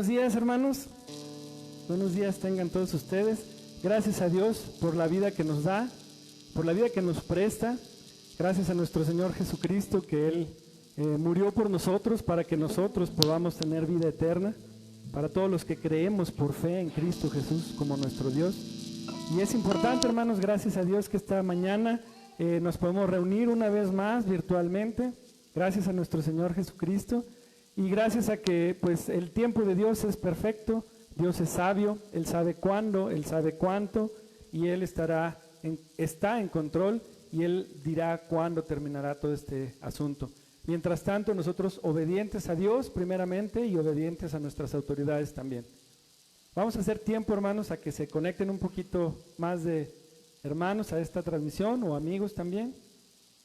buenos días, hermanos. Buenos días tengan todos ustedes. Gracias a Dios por la vida que nos da, por la vida que nos presta. Gracias a nuestro Señor Jesucristo que Él murió por nosotros para que nosotros podamos tener vida eterna. Para todos los que creemos por fe en Cristo Jesús como nuestro Dios. Y es importante, hermanos, gracias a Dios que esta mañana nos podemos reunir una vez más virtualmente. Gracias a nuestro Señor Jesucristo. Y gracias a que pues el tiempo de Dios es perfecto, Dios es sabio, Él sabe cuándo, Él sabe cuánto, y Él está en control, y Él dirá cuándo terminará todo este asunto. Mientras tanto, nosotros obedientes a Dios primeramente y obedientes a nuestras autoridades también. Vamos a hacer tiempo, hermanos, a que se conecten un poquito más de hermanos a esta transmisión, o amigos también,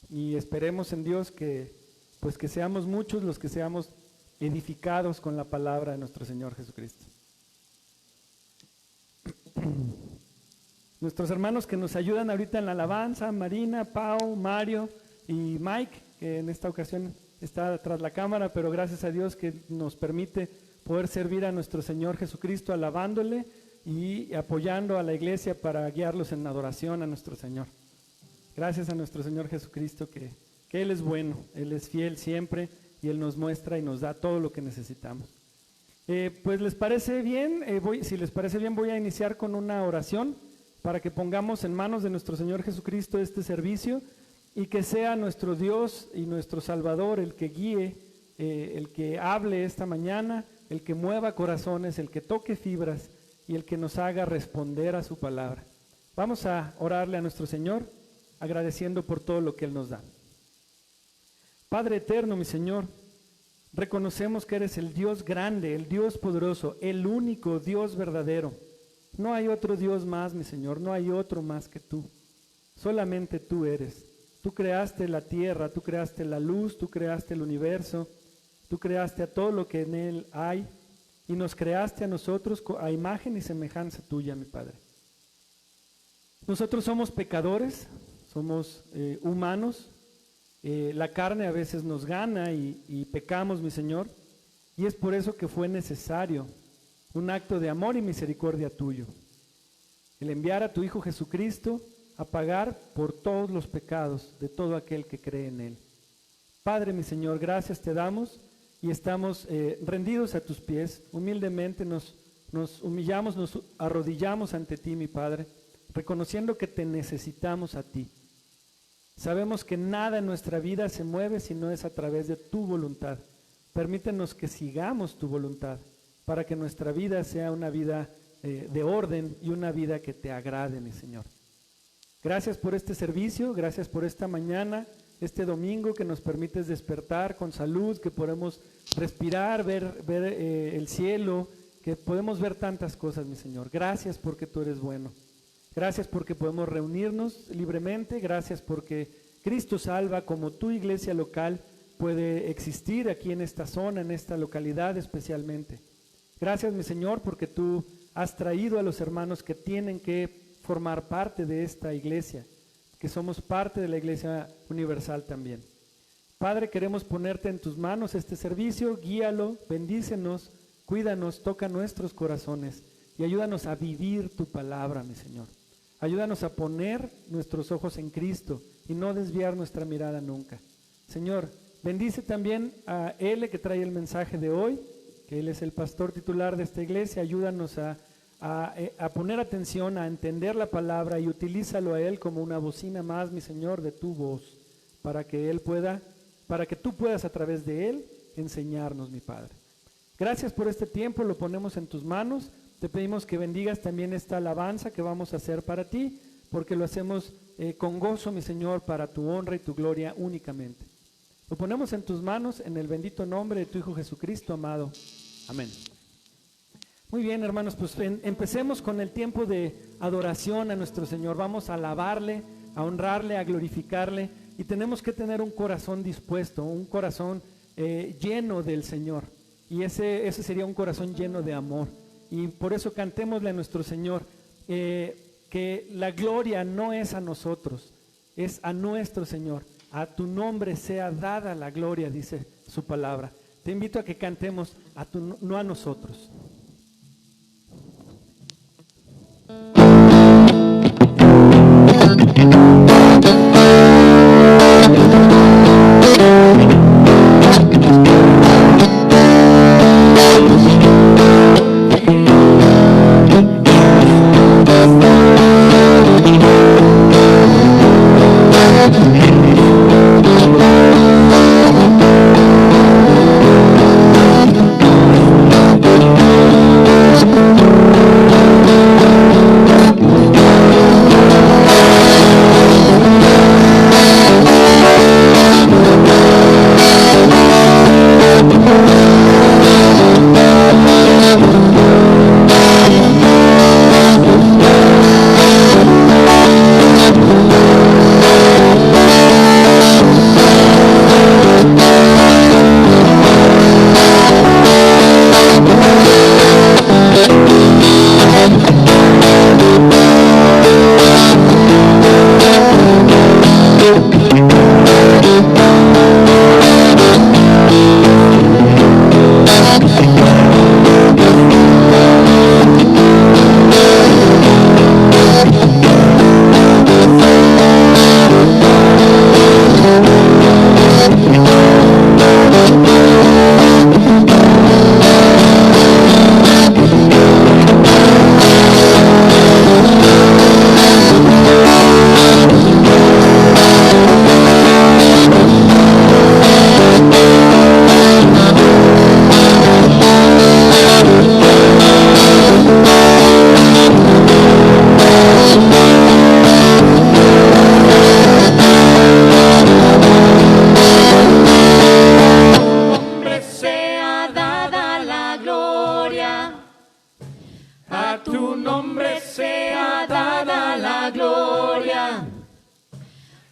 y esperemos en Dios que seamos muchos los que seamos edificados con la palabra de nuestro Señor Jesucristo. Nuestros hermanos que nos ayudan ahorita en la alabanza, Marina, Pau, Mario y Mike, que en esta ocasión está tras la cámara, pero gracias a Dios que nos permite poder servir a nuestro Señor Jesucristo alabándole y apoyando a la iglesia para guiarlos en adoración a nuestro Señor. Gracias a nuestro Señor Jesucristo que Él es bueno, Él es fiel siempre, y Él nos muestra y nos da todo lo que necesitamos. Pues les parece bien, si les parece bien voy a iniciar con una oración para que pongamos en manos de nuestro Señor Jesucristo este servicio y que sea nuestro Dios y nuestro Salvador el que guíe, el que hable esta mañana, el que mueva corazones, el que toque fibras y el que nos haga responder a su palabra. Vamos a orarle a nuestro Señor agradeciendo por todo lo que Él nos da. Padre eterno, mi Señor, reconocemos que eres el Dios grande, el Dios poderoso, el único Dios verdadero. No hay otro Dios más, mi Señor, no hay otro más que tú. Solamente tú eres. Tú creaste la tierra, tú creaste la luz, tú creaste el universo, tú creaste a todo lo que en él hay y nos creaste a nosotros a imagen y semejanza tuya, mi Padre. Nosotros somos pecadores, somos humanos. La carne a veces nos gana y pecamos, mi Señor, y es por eso que fue necesario un acto de amor y misericordia tuyo, el enviar a tu Hijo Jesucristo a pagar por todos los pecados de todo aquel que cree en Él. Padre, mi Señor, gracias te damos y estamos rendidos a tus pies, humildemente nos humillamos, nos arrodillamos ante ti, mi Padre, reconociendo que te necesitamos a ti. Sabemos que nada en nuestra vida se mueve si no es a través de tu voluntad. Permítenos que sigamos tu voluntad para que nuestra vida sea una vida de orden y una vida que te agrade, mi Señor. Gracias por este servicio, gracias por esta mañana, este domingo que nos permites despertar con salud, que podemos respirar, ver el cielo, que podemos ver tantas cosas, mi Señor. Gracias porque tú eres bueno. Gracias porque podemos reunirnos libremente, gracias porque Cristo Salva como tu iglesia local puede existir aquí en esta zona, en esta localidad especialmente. Gracias, mi Señor, porque tú has traído a los hermanos que tienen que formar parte de esta iglesia, que somos parte de la Iglesia Universal también. Padre, queremos ponerte en tus manos este servicio, guíalo, bendícenos, cuídanos, toca nuestros corazones y ayúdanos a vivir tu palabra, mi Señor. Ayúdanos a poner nuestros ojos en Cristo y no desviar nuestra mirada nunca. Señor, bendice también a él que trae el mensaje de hoy, que él es el pastor titular de esta iglesia. Ayúdanos a poner atención, a entender la palabra y utilízalo a él como una bocina más, mi Señor, de tu voz, para que tú puedas a través de él enseñarnos, mi Padre. Gracias por este tiempo, lo ponemos en tus manos. Te pedimos que bendigas también esta alabanza que vamos a hacer para ti, porque lo hacemos con gozo, mi Señor, para tu honra y tu gloria únicamente. Lo ponemos en tus manos en el bendito nombre de tu Hijo Jesucristo, amado. Amén. Muy bien, hermanos, pues empecemos con el tiempo de adoración a nuestro Señor. Vamos a alabarle, a honrarle, a glorificarle, y tenemos que tener un corazón dispuesto, un corazón lleno del Señor, y ese sería un corazón lleno de amor. Y por eso cantémosle a nuestro Señor que la gloria no es a nosotros, es a nuestro Señor. A tu nombre sea dada la gloria, dice su palabra. Te invito a que cantemos no a nosotros.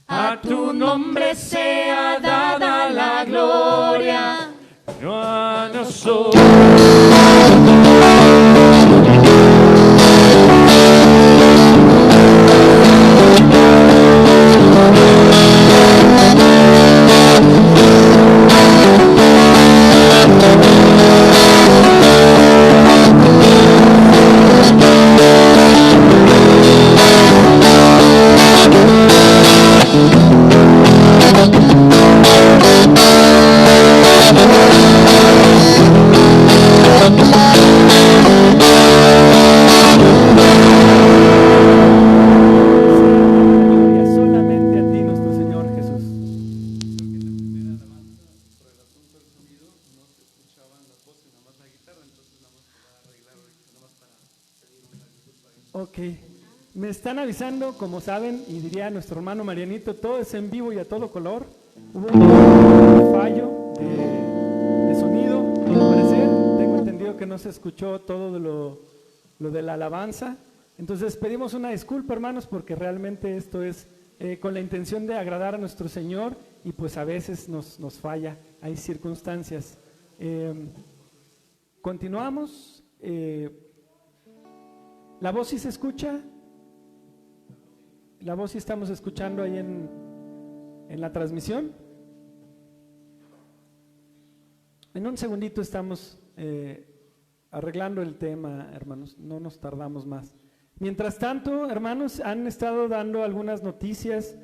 A tu nombre sea dada la gloria, no a nosotros. Ok, me están avisando, como saben, y diría nuestro hermano Marianito, todo es en vivo y a todo color. Hubo un fallo de sonido, al parecer. Tengo entendido que no se escuchó todo lo de la alabanza. Entonces pedimos una disculpa, hermanos, porque realmente esto es con la intención de agradar a nuestro Señor y pues a veces nos falla, hay circunstancias. Continuamos. ¿La voz sí se escucha? ¿La voz sí estamos escuchando ahí en la transmisión? En un segundito estamos arreglando el tema, hermanos, no nos tardamos más. Mientras tanto, hermanos, han estado dando algunas noticias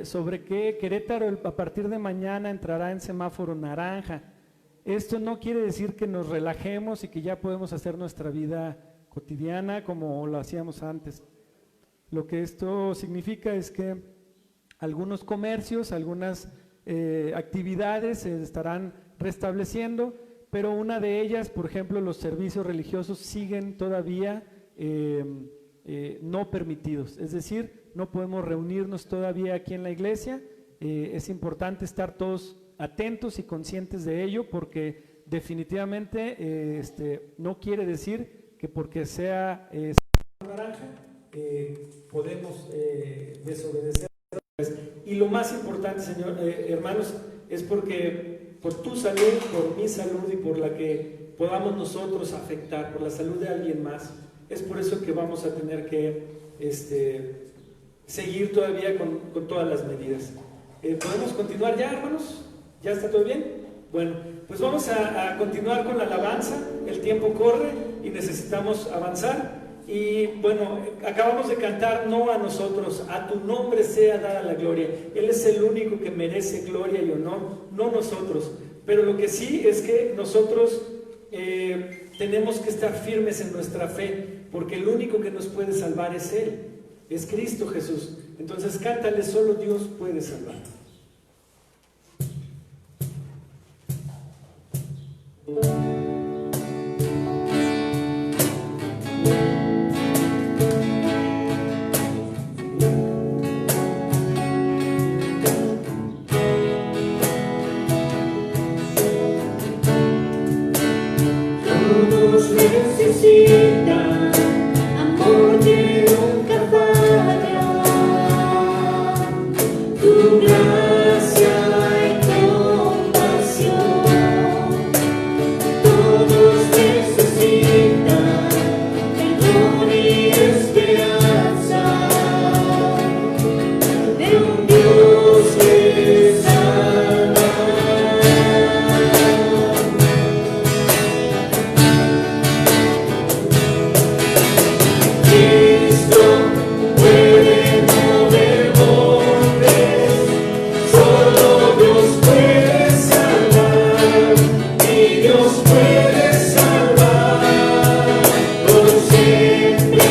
sobre que Querétaro a partir de mañana entrará en semáforo naranja. Esto no quiere decir que nos relajemos y que ya podemos hacer nuestra vida cotidiana como lo hacíamos antes. Lo que esto significa es que algunos comercios, algunas actividades se estarán restableciendo, pero una de ellas, por ejemplo, los servicios religiosos siguen todavía no permitidos, es decir, no podemos reunirnos todavía aquí en la iglesia. Es importante estar todos atentos y conscientes de ello, porque definitivamente no quiere decir que porque sea naranja podemos desobedecer. Y lo más importante, hermanos, es porque por tu salud, por mi salud y por la que podamos nosotros afectar, por la salud de alguien más, es por eso que vamos a tener que seguir todavía con todas las medidas. ¿Podemos continuar ya, hermanos? ¿Ya está todo bien? Bueno, pues vamos a continuar con la alabanza. El tiempo corre y necesitamos avanzar. Y bueno, acabamos de cantar, no a nosotros, a tu nombre sea dada la gloria. Él es el único que merece gloria y honor, no nosotros. Pero lo que sí es que nosotros tenemos que estar firmes en nuestra fe, porque el único que nos puede salvar es Él, es Cristo Jesús. Entonces cántale, solo Dios puede salvar. Todos necesitan amor que nunca falla, tu gracia y compasión. Todos necesitan perdón y esperanza de un Dios que salva. Cristo puede mover montes, solo Dios puede salvar, y Dios puede salvar por siempre,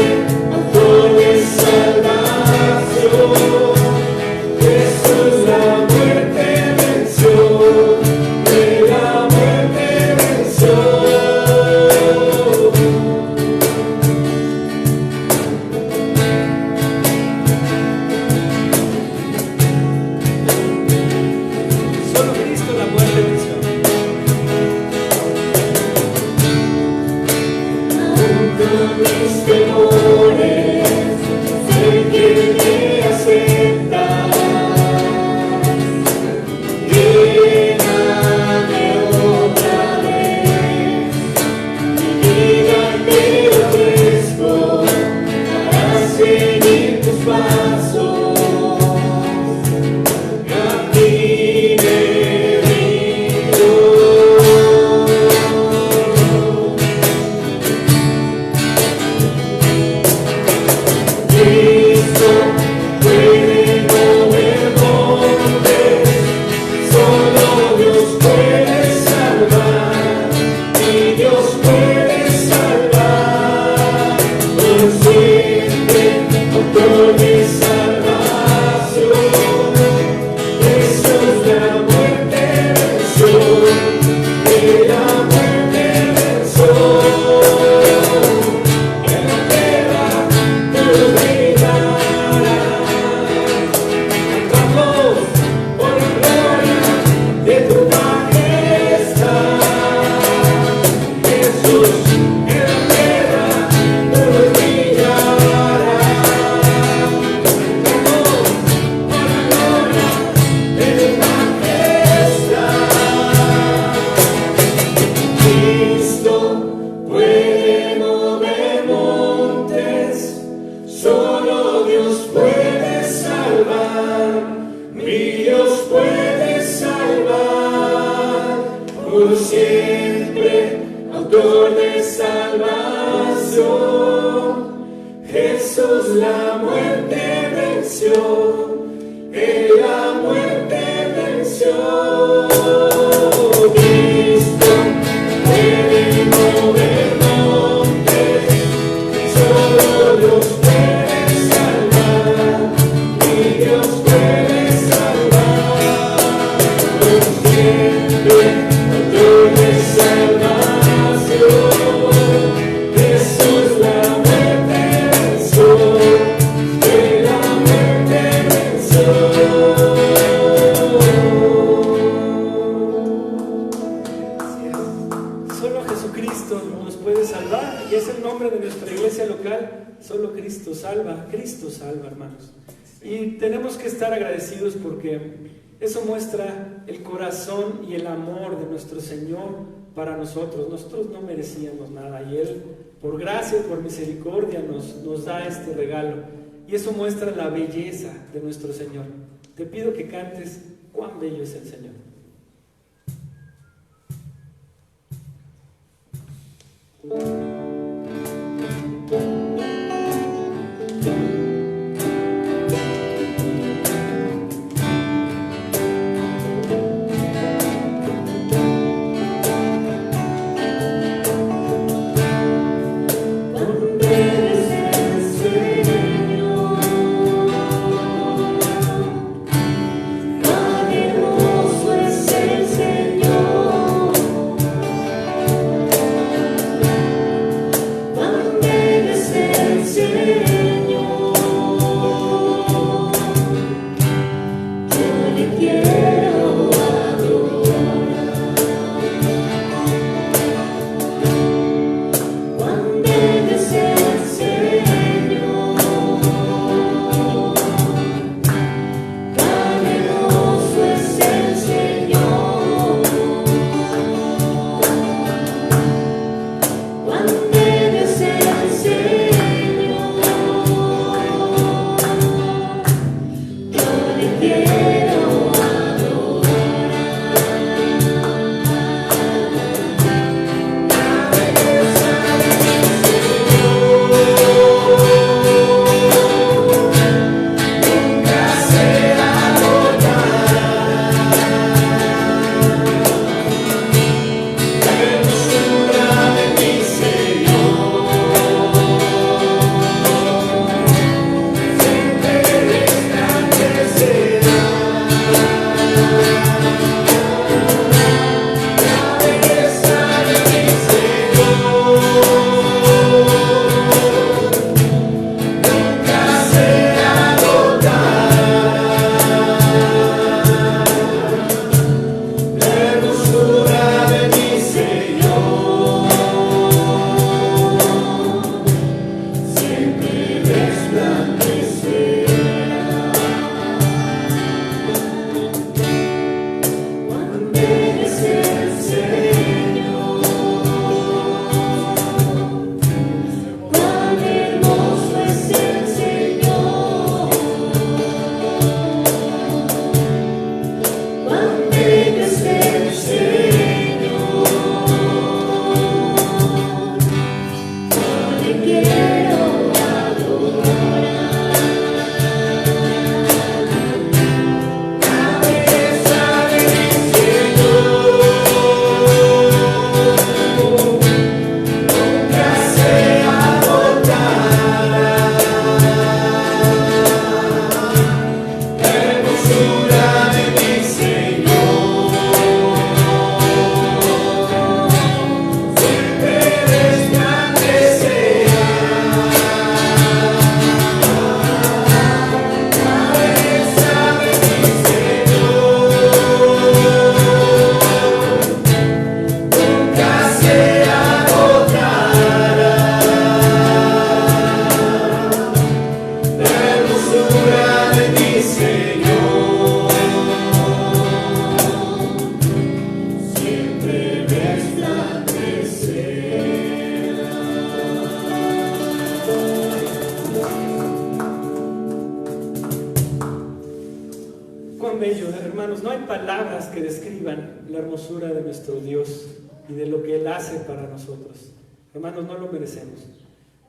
autor de salvación. Jesús la muerte venció, de la muerte venció. Solo Cristo la muerte venció. Aún con mis temores, sé que me aceptas. Lléname otra vez, mi vida te ofrezco para seguir tus pasos. A ti me rindo. Cristo puede mover montes, solo Dios puede salvar, y Dios puede salvar por siempre, autor de salvación. Jesús la muerte venció, de la muerte venció. En la tierra tú reinarás. Cantamos por la gloria de tu majestad. Jesús, en la tierra tú brillarás. Cantamos por la gloria de tu majestad. Cristo puede mover montes, solo Dios puede salvar, mi Dios puede salvar por siempre, autor de salvación. Jesús la muerte venció, Él la muerte venció. Cristo puede mover montes, solo Dios puede salvar, y Dios puede salvar por siempre, autor de salvación. Jesús la muerte venció, Él la muerte venció. Solo Jesucristo nos puede salvar y es el nombre de nuestra iglesia local. Solo Cristo salva, hermanos. Y tenemos que estar agradecidos porque eso muestra el corazón y el amor de nuestro Señor para nosotros. Nosotros no merecíamos nada y Él, por gracia y por misericordia, nos da este regalo. Y eso muestra la belleza de nuestro Señor. Te pido que cantes cuán bello es el Señor. Thank you. Hermanos, no hay palabras que describan la hermosura de nuestro Dios y de lo que Él hace para nosotros. Hermanos, no lo merecemos.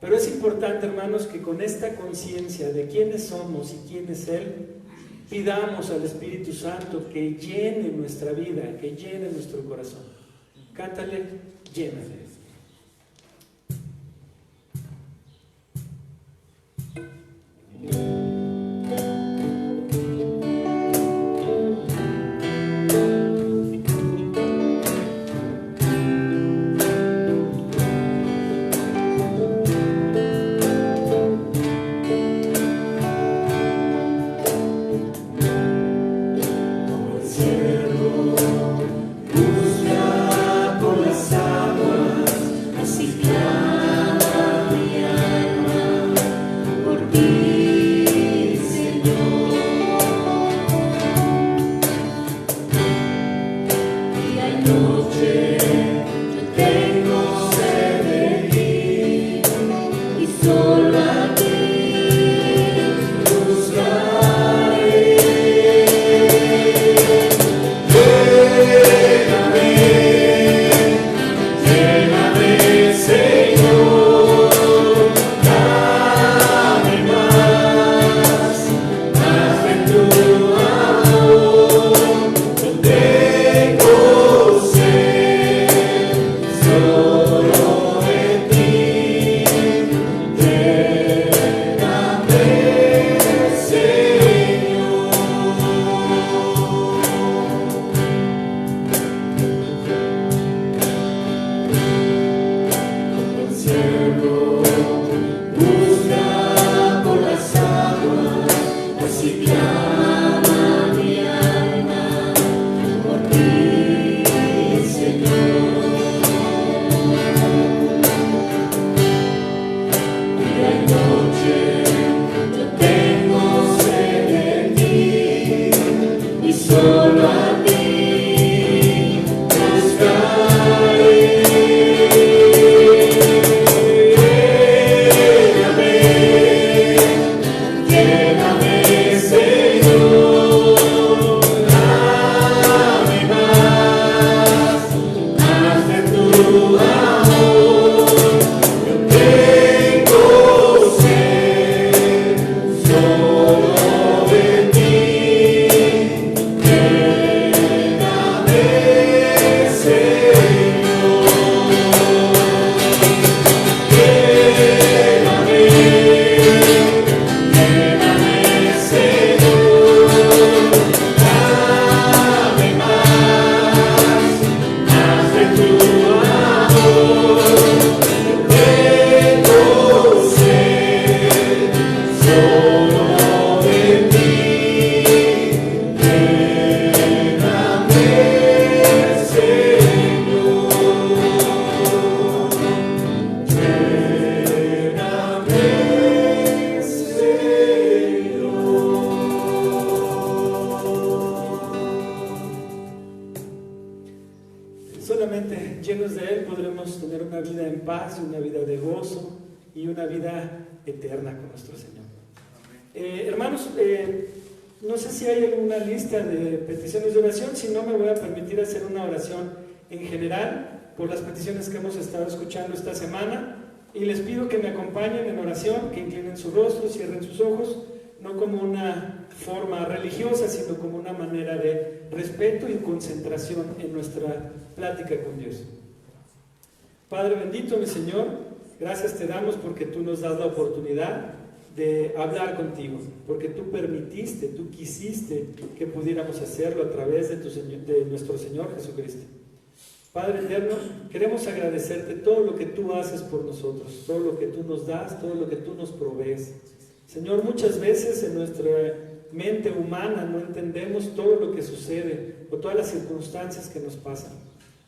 Pero es importante, hermanos, que con esta conciencia de quiénes somos y quién es Él, pidamos al Espíritu Santo que llene nuestra vida, que llene nuestro corazón. Cántale, llénale. Solamente llenos de Él podremos tener una vida en paz, una vida de gozo y una vida eterna con nuestro Señor. Hermanos, no sé si hay alguna lista de peticiones de oración, si no me voy a permitir hacer una oración en general por las peticiones que hemos estado escuchando esta semana y les pido que me acompañen en oración, que inclinen su rostro, cierren sus ojos, no como una forma religiosa, sino como una manera de respeto y concentración en nuestra plática con Dios. Padre bendito, mi Señor, gracias te damos porque tú nos das la oportunidad de hablar contigo, porque tú permitiste, tú quisiste que pudiéramos hacerlo a través de nuestro Señor Jesucristo. Padre eterno, queremos agradecerte todo lo que tú haces por nosotros, todo lo que tú nos das, todo lo que tú nos provees. Señor, muchas veces en nuestra mente humana no entendemos todo lo que sucede o todas las circunstancias que nos pasan.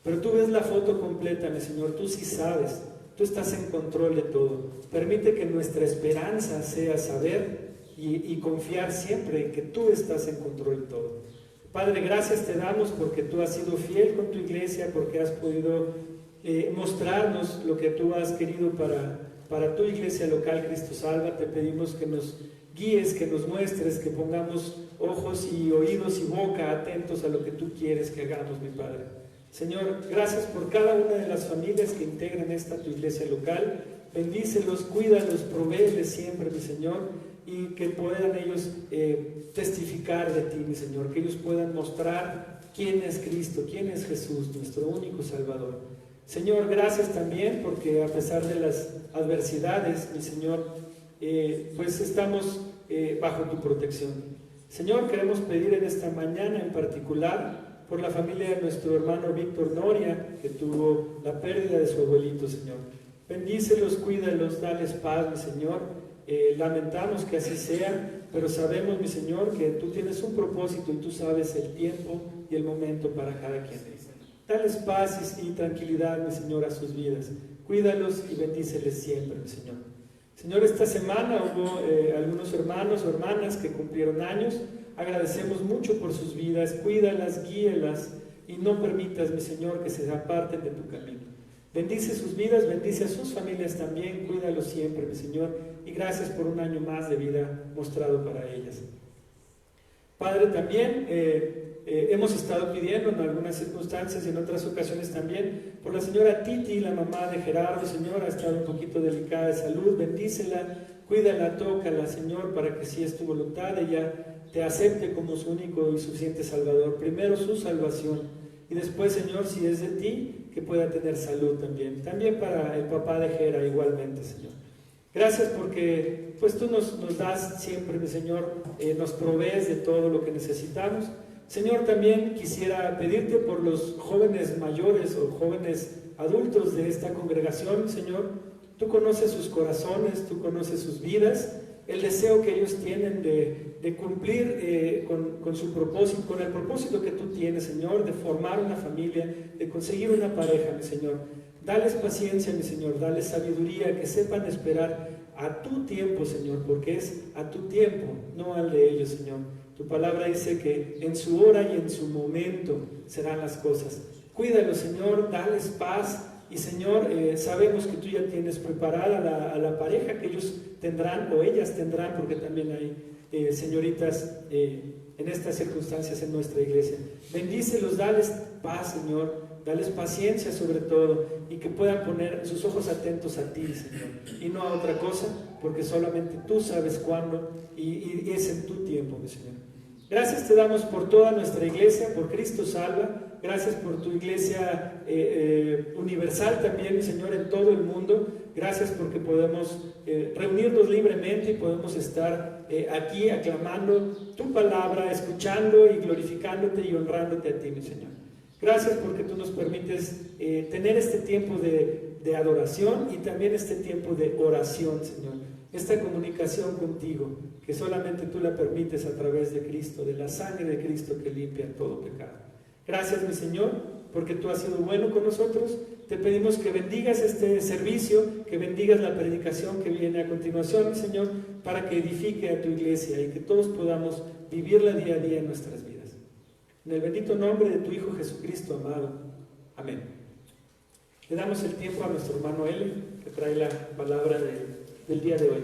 Pero tú ves la foto completa, mi Señor, tú sí sabes, tú estás en control de todo. Permite que nuestra esperanza sea saber y confiar siempre en que tú estás en control de todo. Padre, gracias te damos porque tú has sido fiel con tu iglesia, porque has podido mostrarnos lo que tú has querido para tu iglesia local, Cristo Salva. Te pedimos que nos guíes, que nos muestres, que pongamos ojos y oídos y boca atentos a lo que tú quieres que hagamos, mi Padre. Señor, gracias por cada una de las familias que integran esta tu iglesia local. Bendícelos, cuídalos, provéeles siempre, mi Señor, y que puedan ellos testificar de ti, mi Señor, que ellos puedan mostrar quién es Cristo, quién es Jesús, nuestro único Salvador. Señor, gracias también porque a pesar de las adversidades, mi Señor, pues estamos bajo tu protección. Señor, queremos pedir en esta mañana en particular por la familia de nuestro hermano Víctor Noria, que tuvo la pérdida de su abuelito, Señor. Bendícelos, cuídalos, dales paz, mi Señor. Lamentamos que así sea, pero sabemos, mi Señor, que tú tienes un propósito y tú sabes el tiempo y el momento para cada quien. Dales paz y tranquilidad, mi Señor, a sus vidas. Cuídalos y bendíceles siempre, mi Señor. Señor, esta semana hubo algunos hermanos o hermanas que cumplieron años. Agradecemos mucho por sus vidas. Cuídalas, guíelas y no permitas, mi Señor, que se aparten de tu camino. Bendice sus vidas, bendice a sus familias también. Cuídalos siempre, mi Señor. Y gracias por un año más de vida mostrado para ellas. Padre, también hemos estado pidiendo en algunas circunstancias y en otras ocasiones también por la señora Titi, la mamá de Gerardo. Señor, ha estado un poquito delicada de salud. Bendícela, cuídala, tócala, Señor, para que si es tu voluntad ella te acepte como su único y suficiente Salvador. Primero su salvación y después, Señor, si es de ti, que pueda tener salud también. También para el papá de Gera igualmente, Señor. Gracias porque pues tú nos das siempre, mi Señor, nos provees de todo lo que necesitamos. Señor, también quisiera pedirte por los jóvenes mayores o jóvenes adultos de esta congregación, Señor. Tú conoces sus corazones, tú conoces sus vidas, el deseo que ellos tienen de cumplir con su propósito, con el propósito que tú tienes, Señor, de formar una familia, de conseguir una pareja, mi Señor. Dales paciencia, mi Señor, dales sabiduría, que sepan esperar a tu tiempo, Señor, porque es a tu tiempo, no al de ellos, Señor. Tu palabra dice que en su hora y en su momento serán las cosas. Cuídalos, Señor, dales paz y, Señor, sabemos que tú ya tienes preparada a la pareja que ellos tendrán o ellas tendrán, porque también hay señoritas en estas circunstancias en nuestra iglesia. Bendícelos, dales paz, Señor. Dales paciencia sobre todo y que puedan poner sus ojos atentos a ti, Señor, y no a otra cosa, porque solamente tú sabes cuándo y es en tu tiempo, mi Señor. Gracias te damos por toda nuestra iglesia, por Cristo Salva. Gracias por tu iglesia universal también, mi Señor, en todo el mundo. Gracias porque podemos reunirnos libremente y podemos estar aquí aclamando tu palabra, escuchando y glorificándote y honrándote a ti, mi Señor. Gracias porque tú nos permites tener este tiempo de adoración y también este tiempo de oración, Señor. Esta comunicación contigo, que solamente tú la permites a través de Cristo, de la sangre de Cristo que limpia todo pecado. Gracias, mi Señor, porque tú has sido bueno con nosotros. Te pedimos que bendigas este servicio, que bendigas la predicación que viene a continuación, mi Señor, para que edifique a tu iglesia y que todos podamos vivirla día a día en nuestras vidas. En el bendito nombre de tu Hijo Jesucristo amado. Amén. Le damos el tiempo a nuestro hermano Eli, que trae la palabra del día de hoy.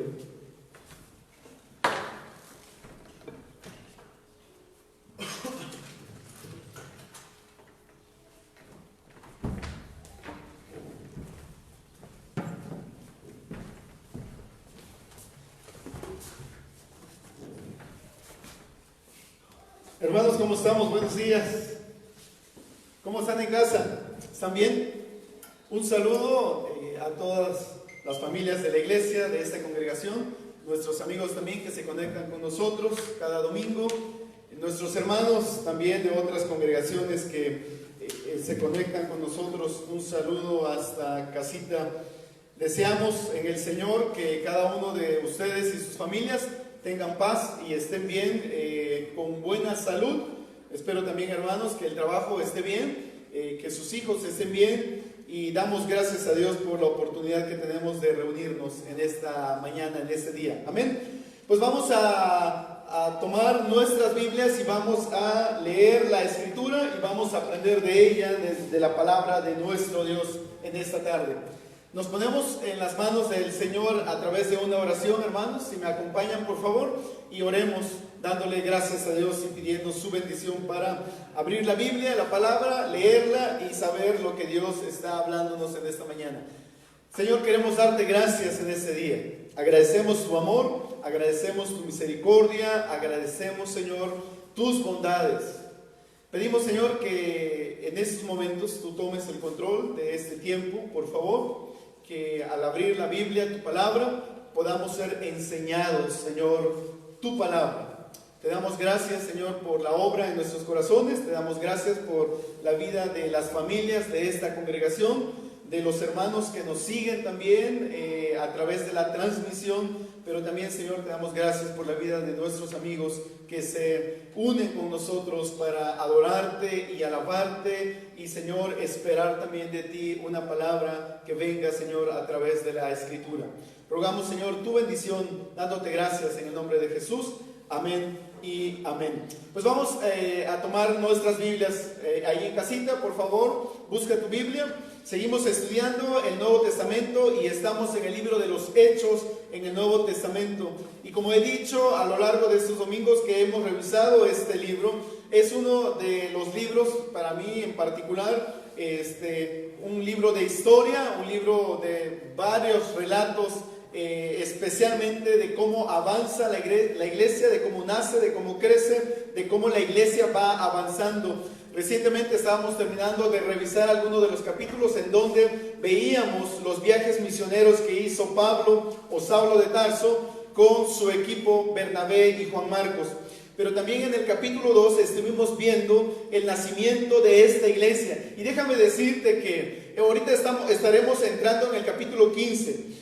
Hermanos, ¿cómo estamos? Buenos días. ¿Cómo están en casa? ¿Están bien? Un saludo a todas las familias de la iglesia, de esta congregación, nuestros amigos también que se conectan con nosotros cada domingo, nuestros hermanos también de otras congregaciones que se conectan con nosotros. Un saludo hasta casita. Deseamos en el Señor que cada uno de ustedes y sus familias tengan paz y estén bien, con buena salud. Espero también, hermanos, que el trabajo esté bien, que sus hijos estén bien, y damos gracias a Dios por la oportunidad que tenemos de reunirnos en esta mañana, en este día. Amén. Pues vamos a tomar nuestras Biblias y vamos a leer la Escritura y vamos a aprender de ella, de la palabra de nuestro Dios en esta tarde. Nos ponemos en las manos del Señor a través de una oración, hermanos, si me acompañan por favor, y oremos dándole gracias a Dios y pidiendo su bendición para abrir la Biblia, la palabra, leerla y saber lo que Dios está hablándonos en esta mañana. Señor, queremos darte gracias en este día. Agradecemos tu amor, agradecemos tu misericordia, agradecemos, Señor, tus bondades. Pedimos, Señor, que en estos momentos tú tomes el control de este tiempo, por favor, que al abrir la Biblia, tu palabra, podamos ser enseñados, Señor, tu palabra. Te damos gracias, Señor, por la obra en nuestros corazones, te damos gracias por la vida de las familias de esta congregación, de los hermanos que nos siguen también a través de la transmisión, pero también, Señor, te damos gracias por la vida de nuestros amigos que se unen con nosotros para adorarte y alabarte y, Señor, esperar también de ti una palabra que venga, Señor, a través de la Escritura. Rogamos, Señor, tu bendición, dándote gracias en el nombre de Jesús. Amén y amén. Pues vamos a tomar nuestras Biblias ahí en casita, por favor, busca tu Biblia. Seguimos estudiando el Nuevo Testamento y estamos en el libro de los Hechos en el Nuevo Testamento. Y como he dicho a lo largo de estos domingos que hemos revisado este libro, es uno de los libros, para mí en particular, un libro de historia, un libro de varios relatos, especialmente de cómo avanza la iglesia, de cómo nace, de cómo crece, de cómo la iglesia va avanzando. Recientemente estábamos terminando de revisar algunos de los capítulos en donde veíamos los viajes misioneros que hizo Pablo o Saulo de Tarso con su equipo Bernabé y Juan Marcos. Pero también en el capítulo 2 estuvimos viendo el nacimiento de esta iglesia. Y déjame decirte que ahorita estaremos entrando en el capítulo 15.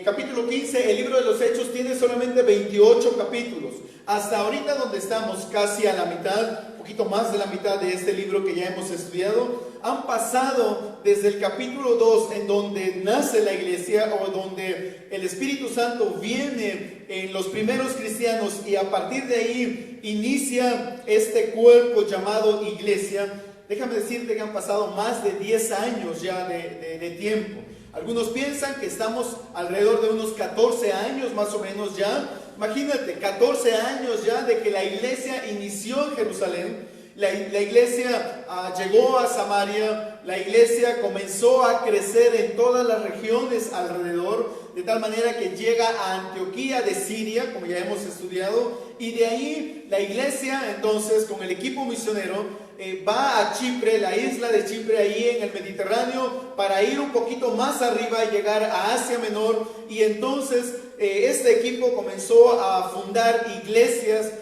Capítulo 15, el libro de los Hechos tiene solamente 28 capítulos. Hasta ahorita donde estamos, casi a la mitad, un poquito más de la mitad de este libro que ya hemos estudiado, han pasado desde el capítulo 2, en donde nace la iglesia o donde el Espíritu Santo viene en los primeros cristianos y a partir de ahí inicia este cuerpo llamado iglesia. Déjame decirte que han pasado más de 10 años ya de tiempo. Algunos piensan que estamos alrededor de unos 14 años más o menos ya. Imagínate, 14 años ya de que la iglesia inició en Jerusalén. La iglesia llegó a Samaria, la iglesia comenzó a crecer en todas las regiones alrededor, de tal manera que llega a Antioquía de Siria, como ya hemos estudiado, y de ahí la iglesia entonces con el equipo misionero va a Chipre, la isla de Chipre, ahí en el Mediterráneo, para ir un poquito más arriba y llegar a Asia Menor. Y entonces este equipo comenzó a fundar iglesias,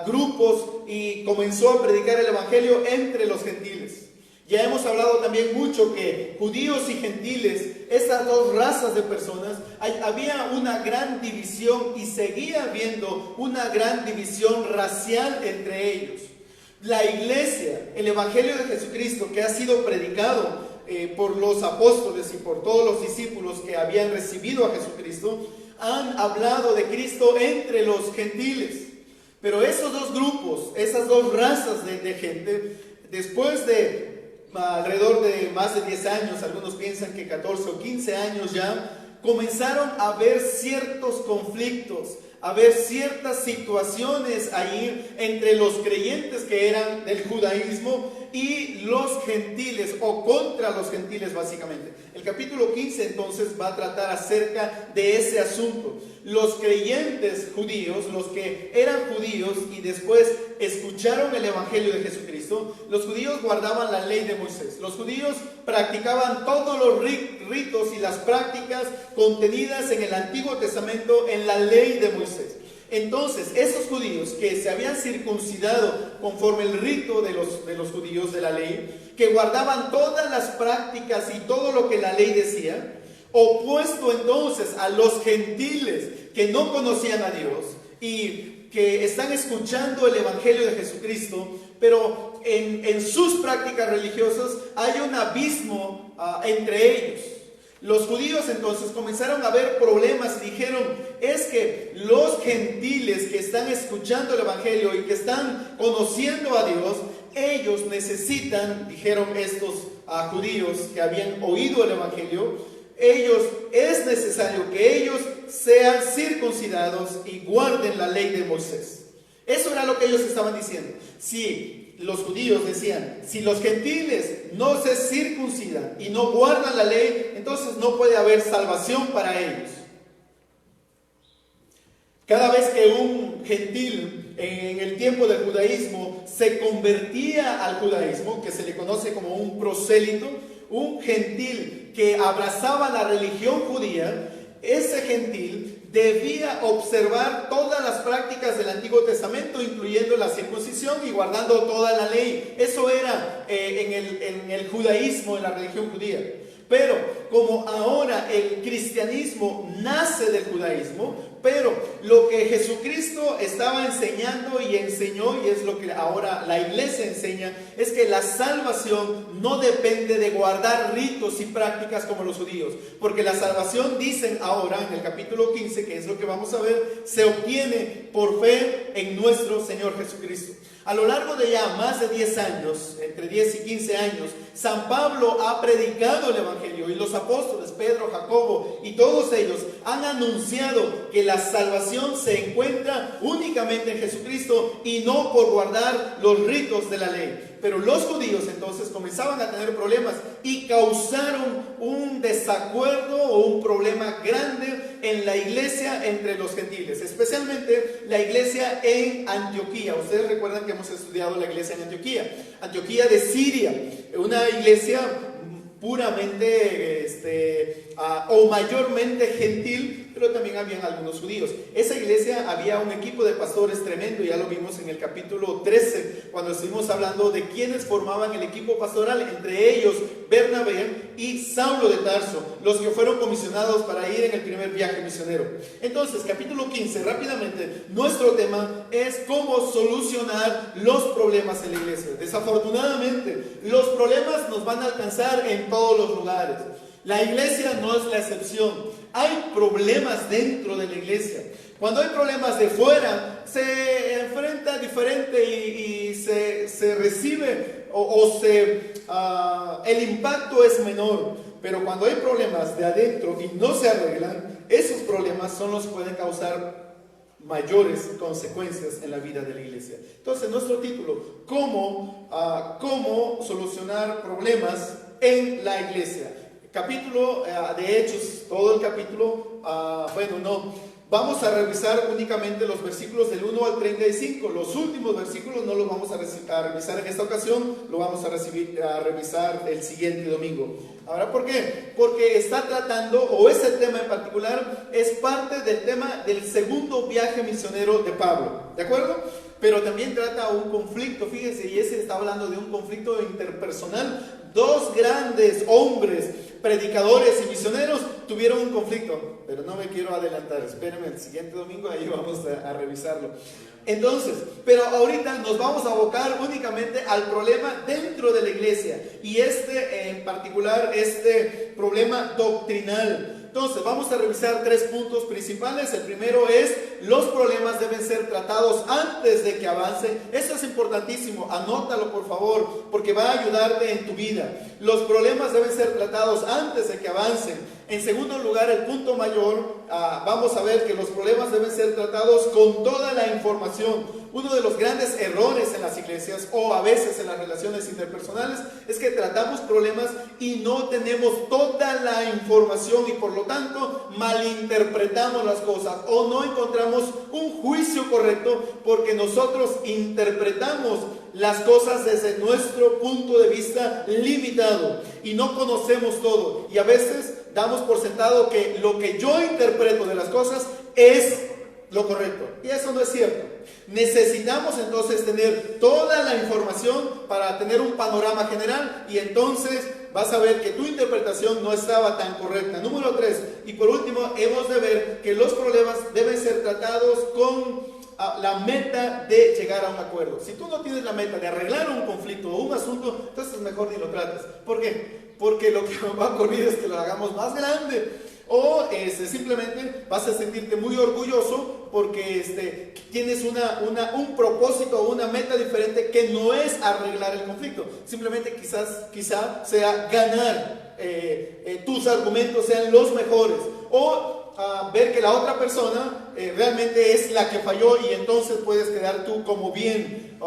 grupos, y comenzó a predicar el evangelio entre los gentiles. Ya hemos hablado también mucho que judíos y gentiles, estas dos razas de personas, había una gran división y seguía habiendo una gran división racial entre ellos. La iglesia, el evangelio de Jesucristo que ha sido predicado por los apóstoles y por todos los discípulos que habían recibido a Jesucristo, han hablado de Cristo entre los gentiles. Pero esos dos grupos, esas dos razas de gente, después de alrededor de más de 10 años, algunos piensan que 14 o 15 años ya, comenzaron a haber ciertos conflictos, a haber ciertas situaciones ahí entre los creyentes que eran del judaísmo y los gentiles, o contra los gentiles básicamente. El capítulo 15 entonces va a tratar acerca de ese asunto. Los creyentes judíos, los que eran judíos y después escucharon el evangelio de Jesucristo, los judíos guardaban la ley de Moisés. Los judíos practicaban todos los ritos y las prácticas contenidas en el Antiguo Testamento, en la ley de Moisés. Entonces, esos judíos que se habían circuncidado conforme el rito de los judíos de la ley, que guardaban todas las prácticas y todo lo que la ley decía, opuesto entonces a los gentiles que no conocían a Dios y que están escuchando el evangelio de Jesucristo, pero en sus prácticas religiosas hay un abismo entre ellos. Los judíos entonces comenzaron a ver problemas y dijeron, es que los gentiles que están escuchando el evangelio y que están conociendo a Dios, ellos necesitan, dijeron estos judíos que habían oído el evangelio, es necesario que ellos sean circuncidados y guarden la ley de Moisés. Eso era lo que ellos estaban diciendo. Si los judíos decían, si los gentiles no se circuncidan y no guardan la ley, entonces no puede haber salvación para ellos. Cada vez que un gentil en el tiempo del judaísmo se convertía al judaísmo, que se le conoce como un prosélito, un gentil que abrazaba la religión judía, ese gentil debía observar todas las prácticas del Antiguo Testamento, incluyendo la circuncisión y guardando toda la ley. Eso era en el judaísmo, en la religión judía. Pero como ahora el cristianismo nace del judaísmo, pero lo que Jesucristo estaba enseñando y enseñó, y es lo que ahora la iglesia enseña, es que la salvación no depende de guardar ritos y prácticas como los judíos, porque la salvación, dicen ahora en el capítulo 15, que es lo que vamos a ver, se obtiene por fe en nuestro Señor Jesucristo. A lo largo de ya más de 10 años, entre 10 y 15 años, San Pablo ha predicado el Evangelio, y los apóstoles, Pedro, Jacobo y todos ellos han anunciado que la salvación se encuentra únicamente en Jesucristo y no por guardar los ritos de la ley. Pero los judíos entonces comenzaban a tener problemas y causaron un desacuerdo o un problema grande en la iglesia entre los gentiles, especialmente la iglesia en Antioquía. Ustedes recuerdan que hemos estudiado la iglesia en Antioquía, Antioquía de Siria, una iglesia puramente o mayormente gentil, pero también habían algunos judíos. Esa iglesia había un equipo de pastores tremendo, ya lo vimos en el capítulo 13, cuando estuvimos hablando de quienes formaban el equipo pastoral, entre ellos Bernabé y Saulo de Tarso, los que fueron comisionados para ir en el primer viaje misionero. Entonces, capítulo 15, rápidamente, nuestro tema es cómo solucionar los problemas en la iglesia. Desafortunadamente, los problemas nos van a alcanzar en todos los lugares. La iglesia no es la excepción. Hay problemas dentro de la iglesia. Cuando hay problemas de fuera, se enfrenta diferente y se recibe el impacto es menor. Pero cuando hay problemas de adentro y no se arreglan, esos problemas son los que pueden causar mayores consecuencias en la vida de la iglesia. Entonces, nuestro título, ¿cómo solucionar problemas en la iglesia? Capítulo de Hechos, todo el capítulo, vamos a revisar únicamente los versículos del 1 al 35. Los últimos versículos no los vamos a revisar en esta ocasión, lo vamos a revisar el siguiente domingo. Ahora, ¿por qué? Porque está tratando, o ese tema en particular, es parte del tema del segundo viaje misionero de Pablo, ¿de acuerdo? Pero también trata un conflicto, fíjense, y ese está hablando de un conflicto interpersonal. Dos grandes hombres, predicadores y misioneros, tuvieron un conflicto, pero no me quiero adelantar, espérenme el siguiente domingo, ahí vamos a revisarlo. Entonces, pero ahorita nos vamos a abocar únicamente al problema dentro de la iglesia, y en particular, problema doctrinal. Entonces, vamos a revisar 3 puntos principales. El primero es, los problemas deben ser tratados antes de que avance. Eso es importantísimo, anótalo por favor, porque va a ayudarte en tu vida. Los problemas deben ser tratados antes de que avancen. En segundo lugar, el punto mayor, vamos a ver que los problemas deben ser tratados con toda la información. Uno de los grandes errores en las iglesias, o a veces en las relaciones interpersonales, es que tratamos problemas y no tenemos toda la información, y por lo tanto malinterpretamos las cosas o no encontramos un juicio correcto, porque nosotros interpretamos las cosas desde nuestro punto de vista limitado y no conocemos todo, y a veces damos por sentado que lo que yo interpreto de las cosas es lo correcto, y eso no es cierto. Necesitamos entonces tener toda la información para tener un panorama general, y entonces vas a ver que tu interpretación no estaba tan correcta. Número 3, y por último, hemos de ver que los problemas deben ser tratados con la meta de llegar a un acuerdo. Si tú no tienes la meta de arreglar un conflicto o un asunto, entonces mejor ni lo trates. ¿Por qué? Porque lo que va a ocurrir es que lo hagamos más grande. O simplemente vas a sentirte muy orgulloso porque tienes un propósito o una meta diferente, que no es arreglar el conflicto. Simplemente quizá sea ganar, tus argumentos sean los mejores, o ver que la otra persona realmente es la que falló y entonces puedes quedar tú como bien,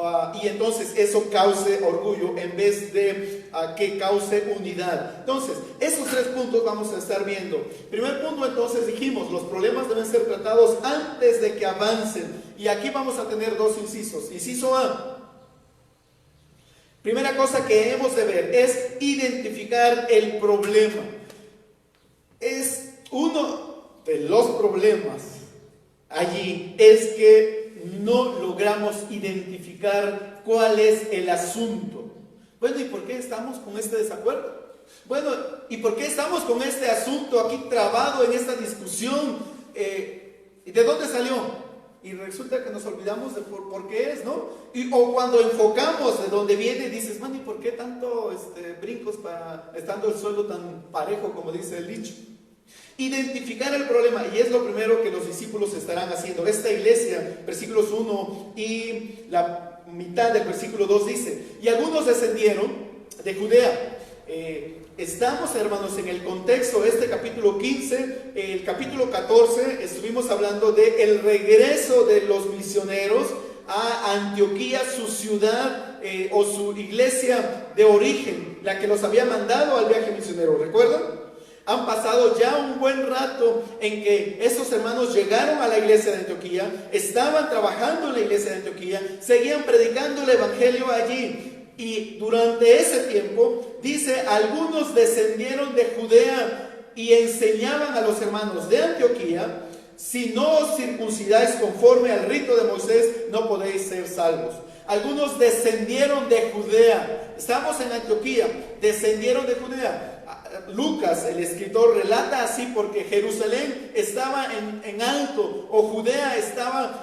y entonces eso cause orgullo en vez de que cause unidad. Entonces, esos 3 puntos vamos a estar viendo. Primer punto, entonces dijimos, los problemas deben ser tratados antes de que avancen, y aquí vamos a tener 2 incisos. Inciso A: primera cosa que hemos de ver es identificar el problema. Es uno de los problemas allí, es que no logramos identificar cuál es el asunto. Bueno, ¿y por qué estamos con este desacuerdo? Bueno, ¿y por qué estamos con este asunto aquí trabado en esta discusión? ¿De dónde salió? Y resulta que nos olvidamos de por qué es, ¿no? O cuando enfocamos de dónde viene, dices, bueno, ¿y por qué tanto brincos estando el suelo tan parejo, como dice el dicho? Identificar el problema, y es lo primero que los discípulos estarán haciendo. Esta iglesia, versículos 1 y la mitad del versículo 2 dice: y algunos descendieron de Judea. Estamos, hermanos, en el contexto, capítulo 15, el capítulo 14, estuvimos hablando del regreso de los misioneros a Antioquía, su ciudad o su iglesia de origen, la que los había mandado al viaje misionero, ¿recuerdan? Han pasado ya un buen rato en que esos hermanos llegaron a la iglesia de Antioquía, estaban trabajando en la iglesia de Antioquía, seguían predicando el evangelio allí. Y durante ese tiempo, dice, algunos descendieron de Judea y enseñaban a los hermanos de Antioquía: si no os circuncidáis conforme al rito de Moisés, no podéis ser salvos. Algunos descendieron de Judea. Estamos en Antioquía, descendieron de Judea. Lucas, el escritor, relata así porque Jerusalén estaba en alto, o Judea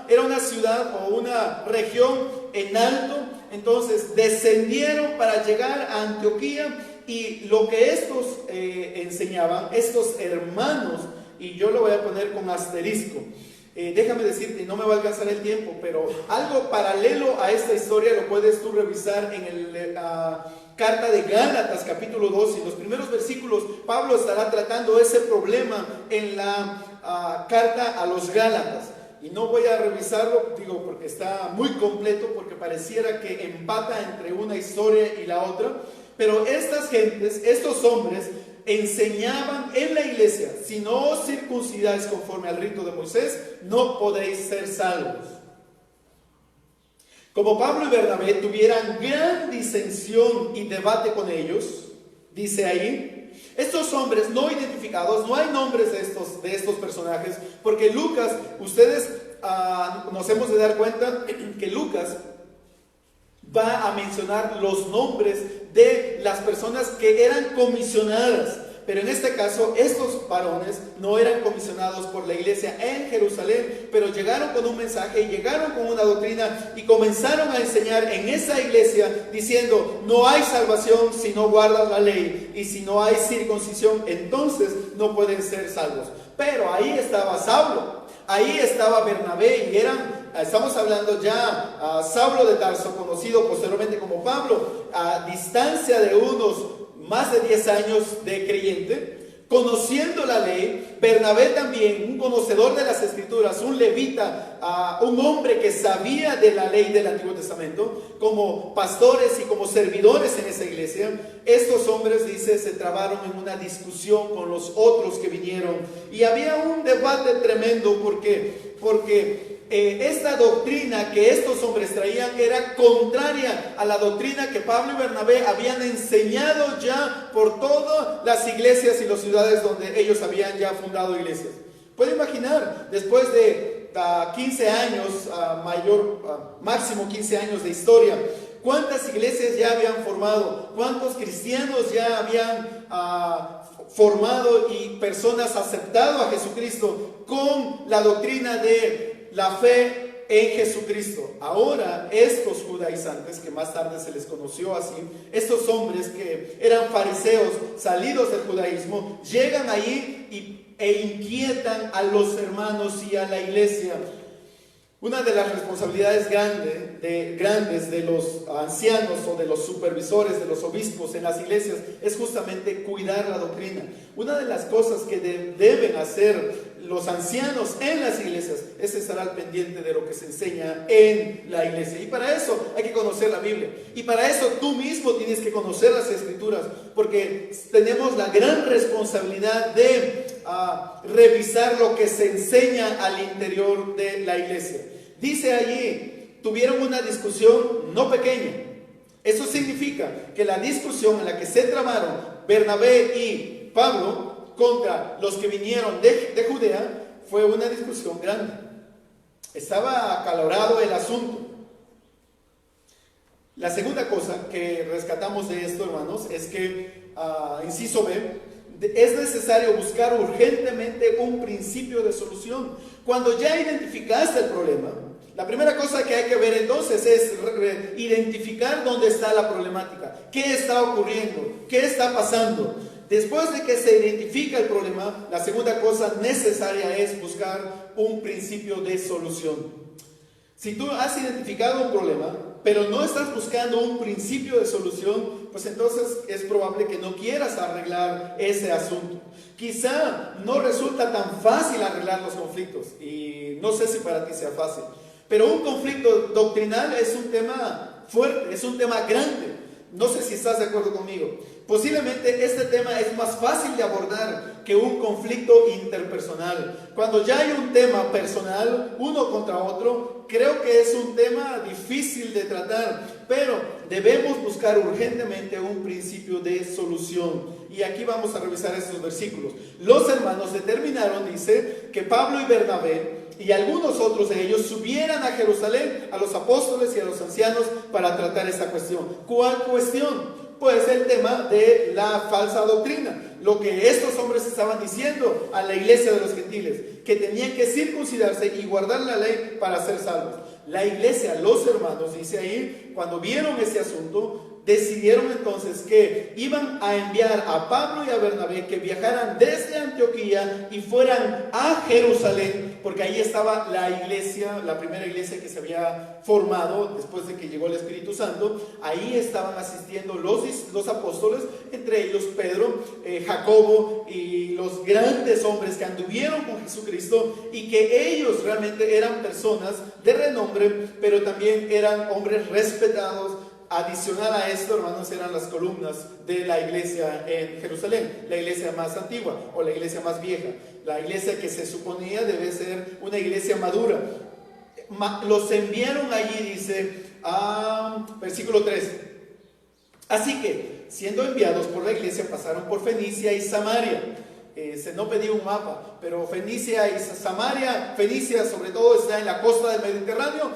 era una ciudad o una región en alto. Entonces descendieron para llegar a Antioquía, y lo que estos enseñaban, estos hermanos, y yo lo voy a poner con asterisco, déjame decirte, no me va a alcanzar el tiempo, pero algo paralelo a esta historia lo puedes tú revisar en la carta de Gálatas, capítulo 2, y los primeros versículos. Pablo estará tratando ese problema en la carta a los Gálatas. Y no voy a revisarlo, digo, porque está muy completo, porque pareciera que empata entre una historia y la otra. Pero estas gentes, estos hombres, enseñaban en la iglesia: si no os circuncidáis conforme al rito de Moisés, no podéis ser salvos. Como Pablo y Bernabé tuvieran gran disensión y debate con ellos, dice ahí, estos hombres no identificados, no hay nombres de estos personajes, porque Lucas, ustedes nos hemos de dar cuenta que Lucas va a mencionar los nombres de las personas que eran comisionadas. Pero en este caso, estos varones no eran comisionados por la iglesia en Jerusalén, pero llegaron con un mensaje, llegaron con una doctrina y comenzaron a enseñar en esa iglesia diciendo: no hay salvación si no guardas la ley, y si no hay circuncisión, entonces no pueden ser salvos. Pero ahí estaba Saulo, ahí estaba Bernabé, y estamos hablando ya Saulo de Tarso, conocido posteriormente como Pablo, a distancia de unos más de 10 años de creyente, conociendo la ley. Bernabé también, un conocedor de las escrituras, un levita, un hombre que sabía de la ley del Antiguo Testamento, como pastores y como servidores en esa iglesia. Estos hombres, dice, se trabaron en una discusión con los otros que vinieron, y había un debate tremendo porque esta doctrina que estos hombres traían era contraria a la doctrina que Pablo y Bernabé habían enseñado ya por todas las iglesias y las ciudades donde ellos habían ya fundado iglesias. Puede imaginar, después de 15 años, máximo 15 años de historia, cuántas iglesias ya habían formado, cuántos cristianos ya habían formado, y personas aceptado a Jesucristo con la doctrina de la fe en Jesucristo. Ahora estos judaizantes, que más tarde se les conoció así, estos hombres que eran fariseos salidos del judaísmo, llegan ahí e inquietan a los hermanos y a la iglesia. Una de las responsabilidades grandes de los ancianos o de los supervisores, de los obispos en las iglesias, es justamente cuidar la doctrina. Una de las cosas que deben hacer los ancianos en las iglesias, ese estará al pendiente de lo que se enseña en la iglesia. Y para eso hay que conocer la Biblia. Y para eso tú mismo tienes que conocer las Escrituras, porque tenemos la gran responsabilidad de revisar lo que se enseña al interior de la iglesia. Dice allí, tuvieron una discusión no pequeña. Eso significa que la discusión en la que se tramaron Bernabé y Pablo contra los que vinieron de Judea fue una discusión grande. Estaba acalorado el asunto. La segunda cosa que rescatamos de esto, hermanos, es que, inciso B, es necesario buscar urgentemente un principio de solución. Cuando ya identificaste el problema, la primera cosa que hay que ver entonces es identificar dónde está la problemática, qué está ocurriendo, qué está pasando. Después de que se identifica el problema, la segunda cosa necesaria es buscar un principio de solución. Si tú has identificado un problema, pero no estás buscando un principio de solución, pues entonces es probable que no quieras arreglar ese asunto. Quizá no resulta tan fácil arreglar los conflictos, y no sé si para ti sea fácil, pero un conflicto doctrinal es un tema fuerte, es un tema grande. No sé si estás de acuerdo conmigo. Posiblemente este tema es más fácil de abordar que un conflicto interpersonal. Cuando ya hay un tema personal, uno contra otro, creo que es un tema difícil de tratar, pero debemos buscar urgentemente un principio de solución. Y aquí vamos a revisar estos versículos. Los hermanos determinaron, dice, que Pablo y Bernabé y algunos otros de ellos subieran a Jerusalén, a los apóstoles y a los ancianos, para tratar esta cuestión. ¿Cuál cuestión? Pues el tema de la falsa doctrina. Lo que estos hombres estaban diciendo a la iglesia de los gentiles, que tenían que circuncidarse y guardar la ley para ser salvos. La iglesia, los hermanos, dice ahí, cuando vieron ese asunto, decidieron entonces que iban a enviar a Pablo y a Bernabé que viajaran desde Antioquía y fueran a Jerusalén, porque ahí estaba la iglesia, la primera iglesia que se había formado después de que llegó el Espíritu Santo. Ahí estaban asistiendo los apóstoles, entre ellos Pedro, Jacobo y los grandes hombres que anduvieron con Jesucristo, y que ellos realmente eran personas de renombre, pero también eran hombres respetados. Adicional a esto, hermanos, eran las columnas de la iglesia en Jerusalén, la iglesia más antigua o la iglesia más vieja, la iglesia que se suponía debe ser una iglesia madura. Los enviaron allí, dice, versículo 3. Así que, siendo enviados por la iglesia, pasaron por Fenicia y Samaria. Se no pedía un mapa, pero Fenicia y Samaria, Fenicia sobre todo está en la costa del Mediterráneo,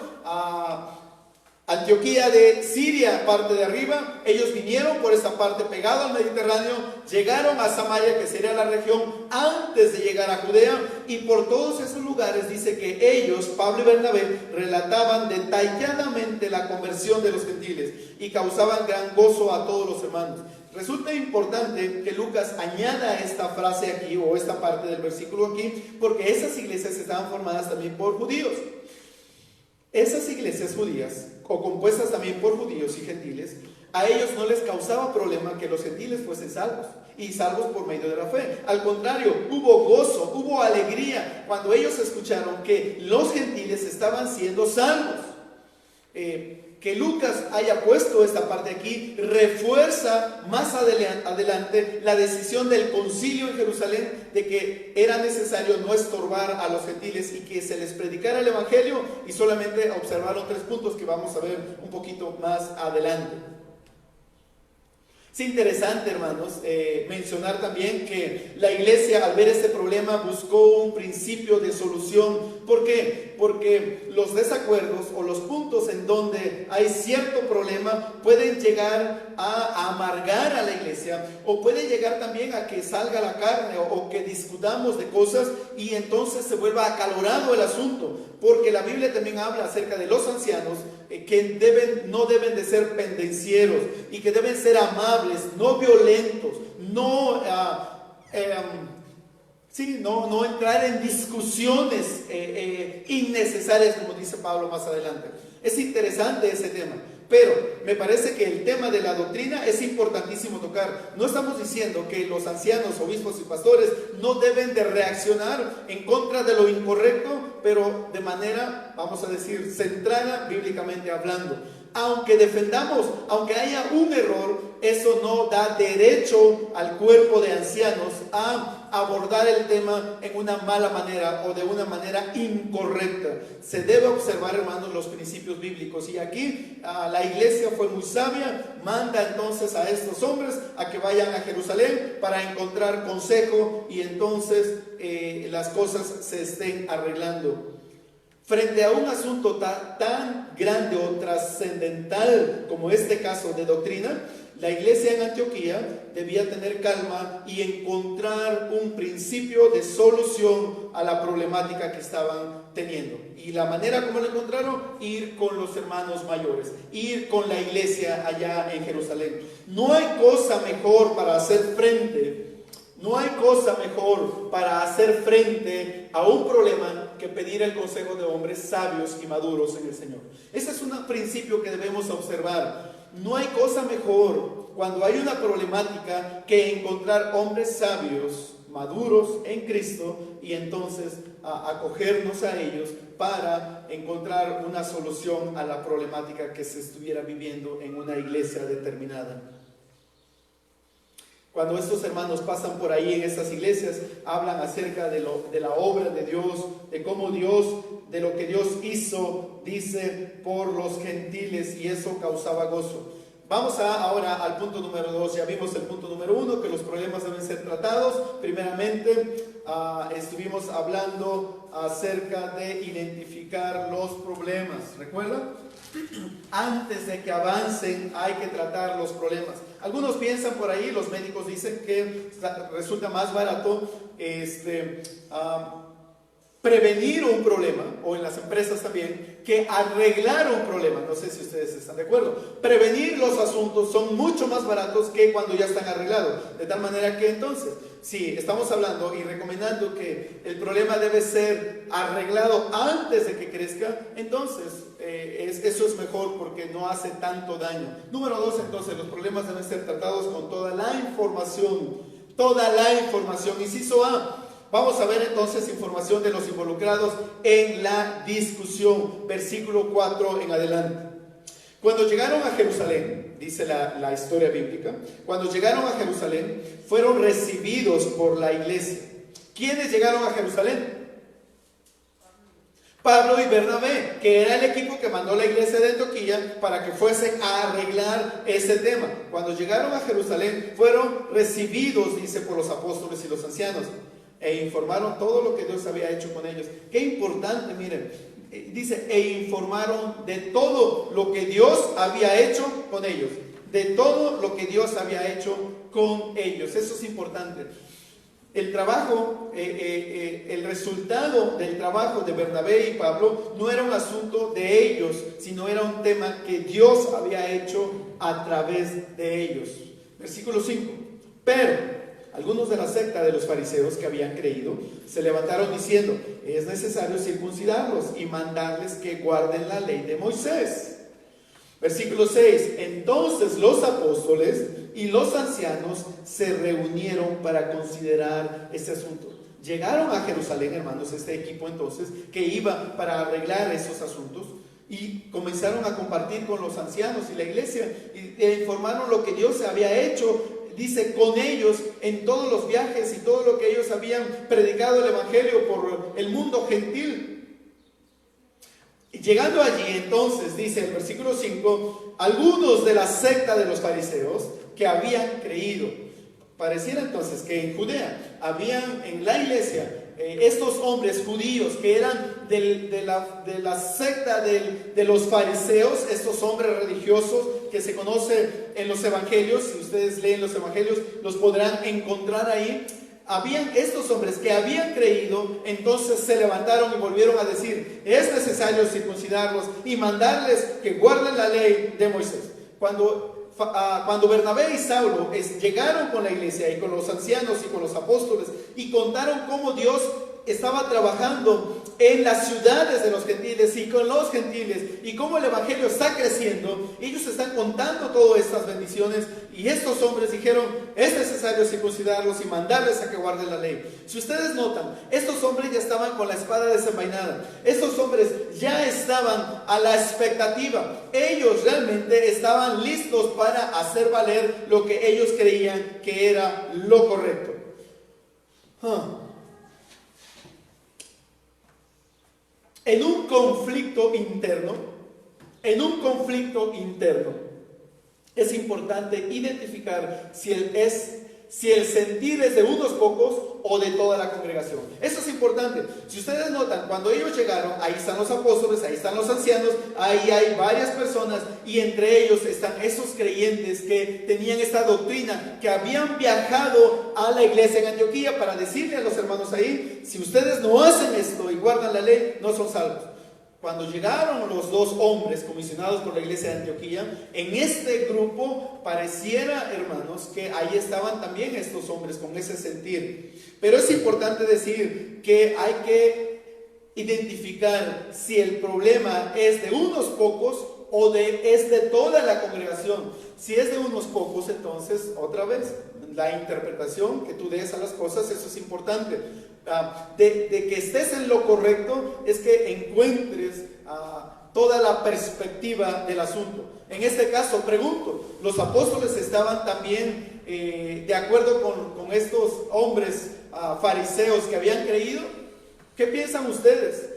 Antioquía de Siria, parte de arriba. Ellos vinieron por esa parte pegado al Mediterráneo, llegaron a Samaria, que sería la región antes de llegar a Judea, y por todos esos lugares dice que ellos, Pablo y Bernabé, relataban detalladamente la conversión de los gentiles y causaban gran gozo a todos los hermanos. Resulta importante que Lucas añada esta frase aquí, o esta parte del versículo aquí, porque esas iglesias estaban formadas también por judíos. Esas iglesias judías, o compuestas también por judíos y gentiles, a ellos no les causaba problema que los gentiles fuesen salvos, y salvos por medio de la fe. Al contrario, hubo gozo, hubo alegría cuando ellos escucharon que los gentiles estaban siendo salvos. Que Lucas haya puesto esta parte aquí refuerza más adelante la decisión del concilio en Jerusalén de que era necesario no estorbar a los gentiles y que se les predicara el evangelio, y solamente observaron 3 puntos que vamos a ver un poquito más adelante. Es interesante, hermanos, mencionar también que la iglesia, al ver este problema, buscó un principio de solución. ¿Por qué? Porque los desacuerdos o los puntos en donde hay cierto problema pueden llegar a amargar a la iglesia, o puede llegar también a que salga la carne, o que discutamos de cosas y entonces se vuelva acalorado el asunto. Porque la Biblia también habla acerca de los ancianos que no deben de ser pendencieros, y que deben ser amables, no violentos, no entrar en discusiones innecesarias, como dice Pablo más adelante. Es interesante ese tema, Pero me parece que el tema de la doctrina es importantísimo tocar. No estamos diciendo que los ancianos, obispos y pastores no deben de reaccionar en contra de lo incorrecto, pero de manera, vamos a decir, centrada bíblicamente hablando. Aunque defendamos, aunque haya un error, eso no da derecho al cuerpo de ancianos a abordar el tema en una mala manera o de una manera incorrecta. Se debe observar, hermanos, los principios bíblicos. Y aquí la iglesia fue muy sabia, manda entonces a estos hombres a que vayan a Jerusalén para encontrar consejo y entonces las cosas se estén arreglando. Frente a un asunto tan grande o trascendental como este caso de doctrina, la iglesia en Antioquía debía tener calma y encontrar un principio de solución a la problemática que estaban teniendo. Y la manera como lo encontraron, ir con los hermanos mayores, ir con la iglesia allá en Jerusalén. No hay cosa mejor para hacer frente. No hay cosa mejor para hacer frente a un problema que pedir el consejo de hombres sabios y maduros en el Señor. Ese es un principio que debemos observar. No hay cosa mejor cuando hay una problemática que encontrar hombres sabios, maduros en Cristo y entonces acogernos a ellos para encontrar una solución a la problemática que se estuviera viviendo en una iglesia determinada. Cuando estos hermanos pasan por ahí en estas iglesias, hablan acerca de la obra de Dios, de cómo Dios, de lo que Dios hizo, dice, por los gentiles, y eso causaba gozo. Vamos ahora al punto número 2. Ya vimos el punto número 1, que los problemas deben ser tratados. Primeramente, estuvimos hablando acerca de identificar los problemas. ¿Recuerdan? Antes de que avancen hay que tratar los problemas. Algunos piensan por ahí, los médicos dicen que resulta más barato prevenir un problema, o en las empresas también, que arreglar un problema. No sé si ustedes están de acuerdo. Prevenir los asuntos son mucho más baratos que cuando ya están arreglados. De tal manera que entonces, si estamos hablando y recomendando que el problema debe ser arreglado antes de que crezca, entonces eso es mejor porque no hace tanto daño. Número 2, entonces, los problemas deben ser tratados con toda la información. Toda la información. Inciso A. Vamos a ver entonces información de los involucrados en la discusión. Versículo 4 en adelante. Cuando llegaron a Jerusalén, dice la historia bíblica, cuando llegaron a Jerusalén, fueron recibidos por la iglesia. ¿Quiénes llegaron a Jerusalén? Pablo y Bernabé, que era el equipo que mandó la iglesia de Antioquía para que fuesen a arreglar ese tema. Cuando llegaron a Jerusalén, fueron recibidos, dice, por los apóstoles y los ancianos, e informaron todo lo que Dios había hecho con ellos. Qué importante, miren, dice, e informaron de todo lo que Dios había hecho con ellos. De todo lo que Dios había hecho con ellos. Eso es importante. El trabajo, el resultado del trabajo de Bernabé y Pablo no era un asunto de ellos, sino era un tema que Dios había hecho a través de ellos. Versículo 5. Pero algunos de la secta de los fariseos que habían creído se levantaron diciendo, es necesario circuncidarlos y mandarles que guarden la ley de Moisés. Versículo 6. Entonces los apóstoles y los ancianos se reunieron para considerar este asunto. Llegaron a Jerusalén, hermanos, este equipo entonces, que iba para arreglar esos asuntos, y comenzaron a compartir con los ancianos y la iglesia, e informaron lo que Dios había hecho, dice, con ellos en todos los viajes y todo lo que ellos habían predicado el evangelio por el mundo gentil. Llegando allí entonces, dice el versículo 5, algunos de la secta de los fariseos que habían creído. Pareciera entonces que en Judea habían en la iglesia estos hombres judíos que eran de la secta de los fariseos, estos hombres religiosos que se conocen en los evangelios. Si ustedes leen los evangelios, los podrán encontrar ahí. Habían estos hombres que habían creído, entonces se levantaron y volvieron a decir, es necesario circuncidarlos y mandarles que guarden la ley de Moisés. Cuando Bernabé y Saulo llegaron con la iglesia y con los ancianos y con los apóstoles y contaron cómo Dios estaba trabajando en las ciudades de los gentiles y con los gentiles, y cómo el evangelio está creciendo. Ellos están contando todas estas bendiciones, y estos hombres dijeron: es necesario circuncidarlos y mandarles a que guarden la ley. Si ustedes notan, estos hombres ya estaban con la espada desenvainada. Estos hombres ya estaban a la expectativa. Ellos realmente estaban listos para hacer valer lo que ellos creían que era lo correcto. En un conflicto interno, es importante identificar si el sentir es de unos pocos o de toda la congregación. Eso es importante. Si ustedes notan, cuando ellos llegaron, ahí están los apóstoles, ahí están los ancianos, ahí hay varias personas, y entre ellos están esos creyentes que tenían esta doctrina, que habían viajado a la iglesia en Antioquía para decirle a los hermanos ahí: si ustedes no hacen esto y guardan la ley, no son salvos. Cuando llegaron los dos hombres comisionados por la iglesia de Antioquía, en este grupo pareciera, hermanos, que ahí estaban también estos hombres con ese sentir. Pero es importante decir que hay que identificar si el problema es de unos pocos o es de toda la congregación. Si es de unos pocos, entonces, otra vez, la interpretación que tú des a las cosas, eso es importante. De que estés en lo correcto es que encuentres toda la perspectiva del asunto. En este caso, pregunto, ¿los apóstoles estaban también de acuerdo con estos hombres fariseos que habían creído? ¿Qué piensan ustedes?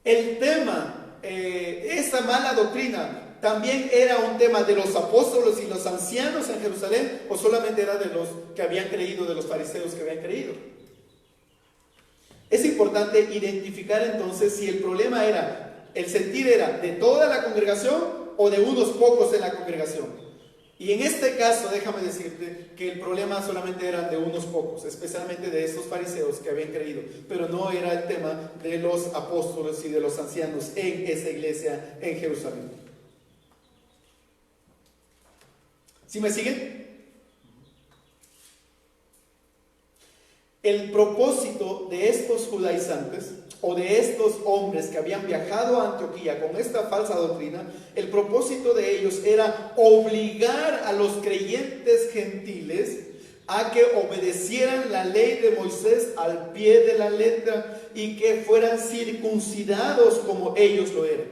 El tema, esa mala doctrina, ¿también era un tema de los apóstoles y los ancianos en Jerusalén, o solamente era de los que habían creído, de los fariseos que habían creído? Es importante identificar entonces si el problema era, el sentir era de toda la congregación o de unos pocos en la congregación. Y en este caso, déjame decirte que el problema solamente era de unos pocos, especialmente de estos fariseos que habían creído, pero no era el tema de los apóstoles y de los ancianos en esa iglesia en Jerusalén. ¿Sí me siguen? El propósito de estos judaizantes o de estos hombres que habían viajado a Antioquía con esta falsa doctrina, el propósito de ellos era obligar a los creyentes gentiles a que obedecieran la ley de Moisés al pie de la letra y que fueran circuncidados como ellos lo eran.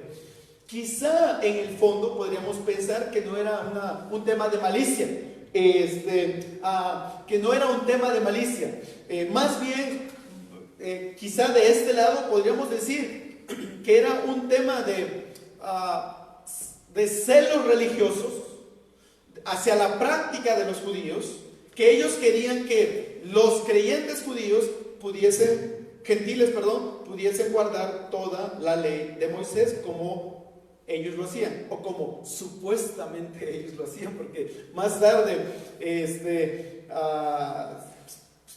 Quizá en el fondo podríamos pensar que no era un tema de malicia. Que no era un tema de malicia, más bien quizá de este lado podríamos decir que era un tema de celos religiosos hacia la práctica de los judíos, que ellos querían que los creyentes judíos pudiesen guardar toda la ley de Moisés como ellos lo hacían, o como supuestamente ellos lo hacían, porque más tarde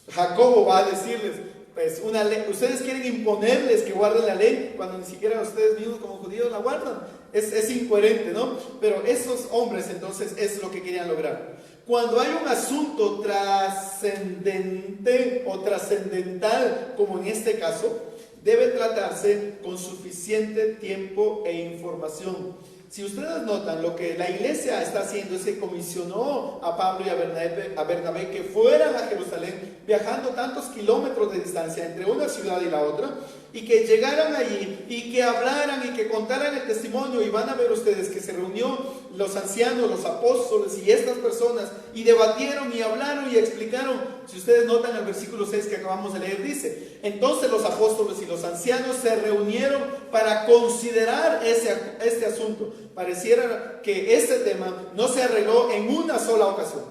Jacobo va a decirles, pues una ley, ustedes quieren imponerles que guarden la ley cuando ni siquiera ustedes mismos como judíos la guardan. Es incoherente, ¿no? Pero esos hombres entonces es lo que querían lograr. Cuando hay un asunto trascendente o trascendental, como en este caso, debe tratarse con suficiente tiempo e información. Si ustedes notan, lo que la iglesia está haciendo es que comisionó a Pablo y a Bernabé que fueran a Jerusalén, viajando tantos kilómetros de distancia entre una ciudad y la otra, y que llegaran allí y que hablaran y que contaran el testimonio. Y van a ver ustedes que se reunió los ancianos, los apóstoles y estas personas, y debatieron y hablaron y explicaron. Si ustedes notan el versículo 6 que acabamos de leer, dice: entonces los apóstoles y los ancianos se reunieron para considerar este asunto. Pareciera que este tema no se arregló en una sola ocasión.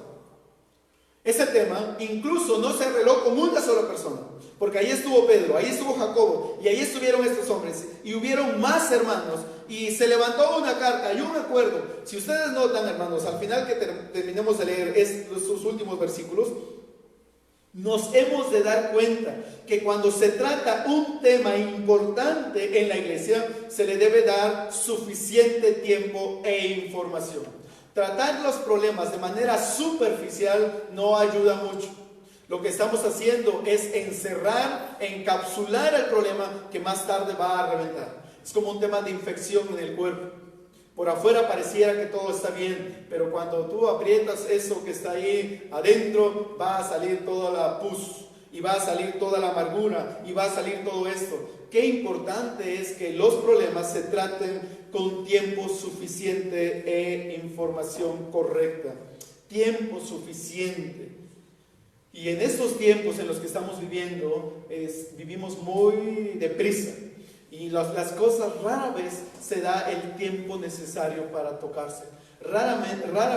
Ese tema incluso no se arregló con una sola persona, porque ahí estuvo Pedro, ahí estuvo Jacobo, y ahí estuvieron estos hombres, y hubieron más hermanos, y se levantó una carta y un acuerdo. Si ustedes notan, hermanos, al final que terminemos de leer estos últimos versículos, nos hemos de dar cuenta que cuando se trata un tema importante en la iglesia, se le debe dar suficiente tiempo e información. Tratar los problemas de manera superficial no ayuda mucho. Lo que estamos haciendo es encerrar, encapsular el problema que más tarde va a reventar. Es como un tema de infección en el cuerpo. Por afuera pareciera que todo está bien, pero cuando tú aprietas eso que está ahí adentro, va a salir toda la pus, y va a salir toda la amargura, y va a salir todo esto. Qué importante es que los problemas se traten con tiempo suficiente e información correcta. Tiempo suficiente. Y en estos tiempos en los que estamos viviendo, vivimos muy deprisa. Y las cosas rara vez se da el tiempo necesario para tocarse. Rara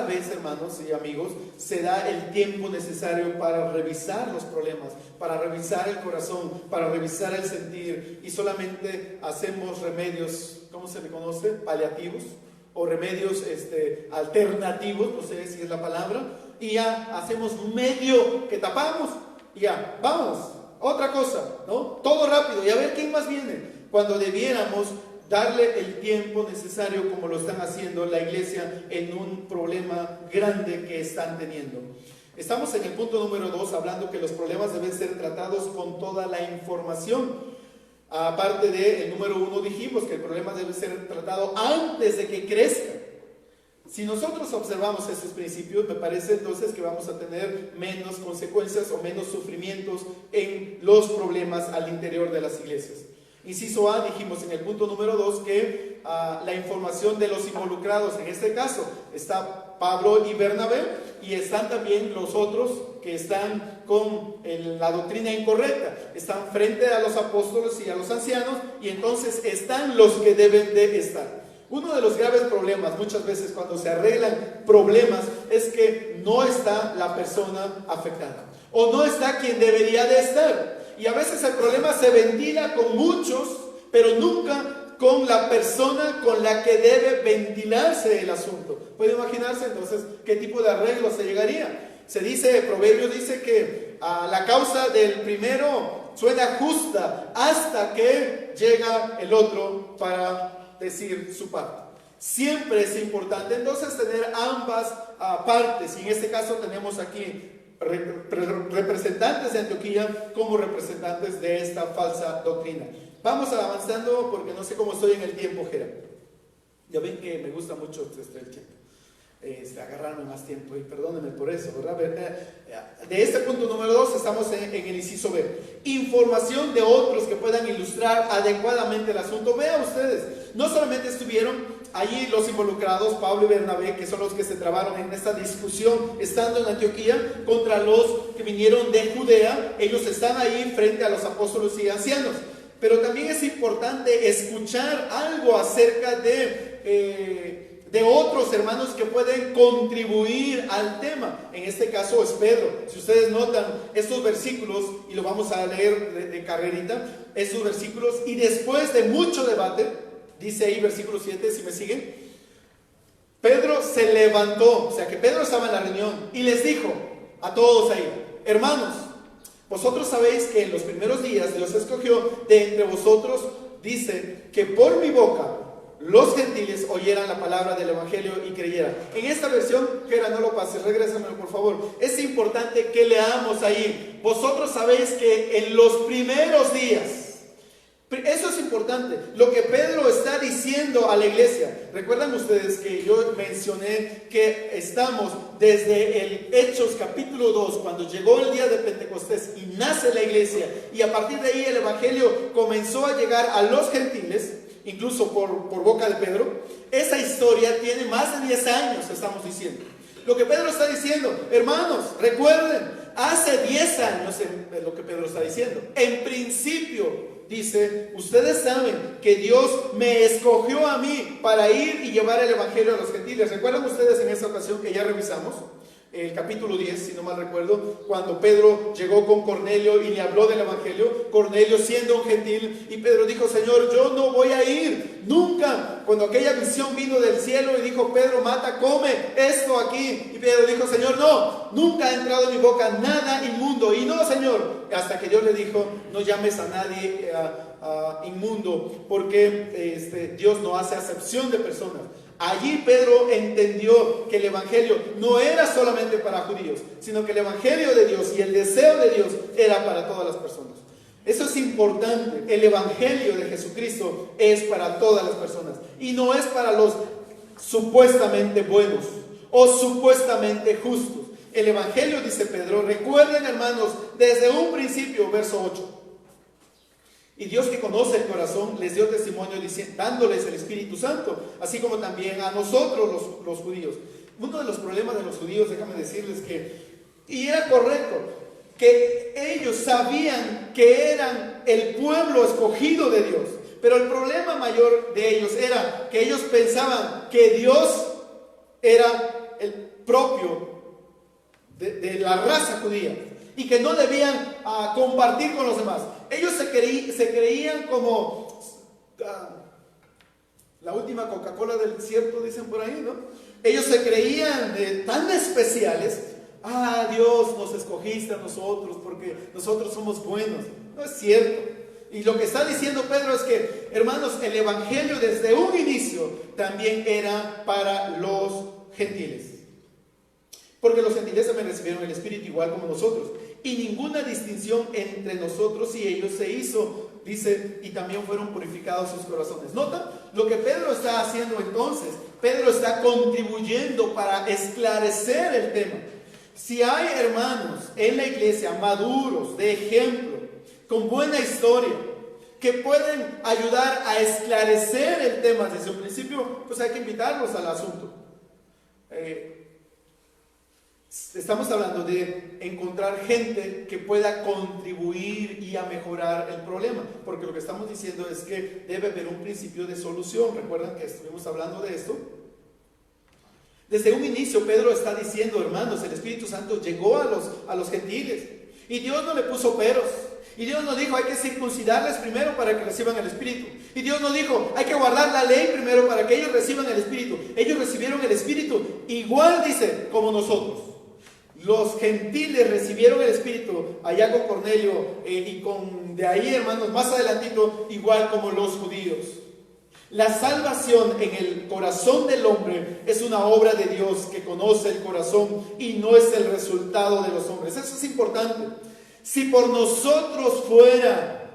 vez, hermanos y amigos, se da el tiempo necesario para revisar los problemas, para revisar el corazón, para revisar el sentir. Y solamente hacemos remedios, ¿cómo se le conoce? Paliativos o remedios alternativos, no sé si es la palabra. Y ya hacemos medio que tapamos y ya, vamos, otra cosa, ¿no? Todo rápido y a ver quién más viene. Cuando debiéramos darle el tiempo necesario como lo están haciendo la iglesia en un problema grande que están teniendo. Estamos en el punto número 2 hablando que los problemas deben ser tratados con toda la información. Aparte del número 1 dijimos que el problema debe ser tratado antes de que crezca. Si nosotros observamos estos principios, me parece entonces que vamos a tener menos consecuencias o menos sufrimientos en los problemas al interior de las iglesias. Inciso A, dijimos en el punto número 2 que la información de los involucrados, en este caso está Pablo y Bernabé, y están también los otros que están con la doctrina incorrecta, están frente a los apóstoles y a los ancianos, y entonces están los que deben de estar. Uno de los graves problemas, muchas veces cuando se arreglan problemas, es que no está la persona afectada, o no está quien debería de estar. Y a veces el problema se ventila con muchos, pero nunca con la persona con la que debe ventilarse el asunto. ¿Puede imaginarse entonces qué tipo de arreglo se llegaría? Se dice, Proverbios dice que la causa del primero suena justa hasta que llega el otro para decir su parte. Siempre es importante entonces tener ambas partes, y en este caso tenemos aquí representantes de Antioquía como representantes de esta falsa doctrina. Vamos avanzando porque no sé cómo estoy en el tiempo, Jera. Ya ven que me gusta mucho el tiempo. Agarrarme más tiempo, y perdónenme por eso, ¿verdad? De este punto número 2 estamos en el inciso B. Información de otros que puedan ilustrar adecuadamente el asunto. Vean ustedes, no solamente estuvieron allí los involucrados, Pablo y Bernabé, que son los que se trabaron en esta discusión estando en Antioquía contra los que vinieron de Judea. Ellos están ahí frente a los apóstoles y ancianos. Pero también es importante escuchar algo acerca de otros hermanos que pueden contribuir al tema. En este caso es Pedro. Si ustedes notan estos versículos, y lo vamos a leer de carrerita, estos versículos, y después de mucho debate, dice ahí versículo 7, si me siguen, Pedro se levantó, o sea que Pedro estaba en la reunión, y les dijo a todos ahí: hermanos, vosotros sabéis que en los primeros días Dios escogió de entre vosotros, dice, que por mi boca los gentiles oyeran la palabra del evangelio y creyeran. En esta versión, Gera, no lo pases, regrésamelo por favor. Es importante que leamos ahí: vosotros sabéis que en los primeros días. Eso es importante, lo que Pedro está diciendo a la iglesia. Recuerdan ustedes que yo mencioné que estamos desde el Hechos capítulo 2, cuando llegó el día de Pentecostés y nace la iglesia, y a partir de ahí el evangelio comenzó a llegar a los gentiles, incluso por boca de Pedro. Esa historia tiene más de 10 años, estamos diciendo. Lo que Pedro está diciendo, hermanos, recuerden, hace 10 años es lo que Pedro está diciendo. En principio, dice, ustedes saben que Dios me escogió a mí para ir y llevar el evangelio a los gentiles. ¿Recuerdan ustedes en esa ocasión que ya revisamos? El capítulo 10, si no mal recuerdo, cuando Pedro llegó con Cornelio y le habló del evangelio, Cornelio siendo un gentil, y Pedro dijo: Señor, yo no voy a ir nunca. Cuando aquella visión vino del cielo y dijo: Pedro, mata, come esto aquí, y Pedro dijo: Señor, no, nunca ha entrado en mi boca nada inmundo. Y no, Señor, hasta que Dios le dijo: no llames a nadie inmundo, porque Dios no hace acepción de personas. Allí Pedro entendió que el evangelio no era solamente para judíos, sino que el evangelio de Dios y el deseo de Dios era para todas las personas. Eso es importante. El evangelio de Jesucristo es para todas las personas y no es para los supuestamente buenos o supuestamente justos. El evangelio, dice Pedro, recuerden, hermanos, desde un principio, verso 8. Y Dios, que conoce el corazón, les dio testimonio dándoles el Espíritu Santo, así como también a nosotros los judíos. Uno de los problemas de los judíos, déjame decirles y era correcto, que ellos sabían que eran el pueblo escogido de Dios, pero el problema mayor de ellos era que ellos pensaban que Dios era el propio de la raza judía y que no debían compartir con los demás. Ellos se creían como la última Coca-Cola del desierto, dicen por ahí, ¿no? Ellos se creían tan especiales. Dios, nos escogiste a nosotros porque nosotros somos buenos. No es cierto. Y lo que está diciendo Pedro es que, hermanos, el evangelio desde un inicio también era para los gentiles. Porque los gentiles también recibieron el Espíritu igual como nosotros. Y ninguna distinción entre nosotros y ellos se hizo, dice, y también fueron purificados sus corazones. ¿Nota? Lo que Pedro está haciendo entonces, Pedro está contribuyendo para esclarecer el tema. Si hay hermanos en la iglesia maduros, de ejemplo, con buena historia, que pueden ayudar a esclarecer el tema desde un principio, pues hay que invitarlos al asunto. Estamos hablando de encontrar gente que pueda contribuir y a mejorar el problema, porque lo que estamos diciendo es que debe haber un principio de solución. ¿Recuerdan que estuvimos hablando de esto? Desde un inicio Pedro está diciendo, hermanos, el Espíritu Santo llegó a los gentiles y Dios no le puso peros. Y Dios no dijo, hay que circuncidarles primero para que reciban el Espíritu. Y Dios no dijo, hay que guardar la ley primero para que ellos reciban el Espíritu. Ellos recibieron el Espíritu igual, dice, como nosotros. Los gentiles recibieron el Espíritu allá con Cornelio y con de ahí, hermanos, más adelantito, igual como los judíos. La salvación en el corazón del hombre es una obra de Dios que conoce el corazón y no es el resultado de los hombres. Eso es importante. Si por nosotros fuera,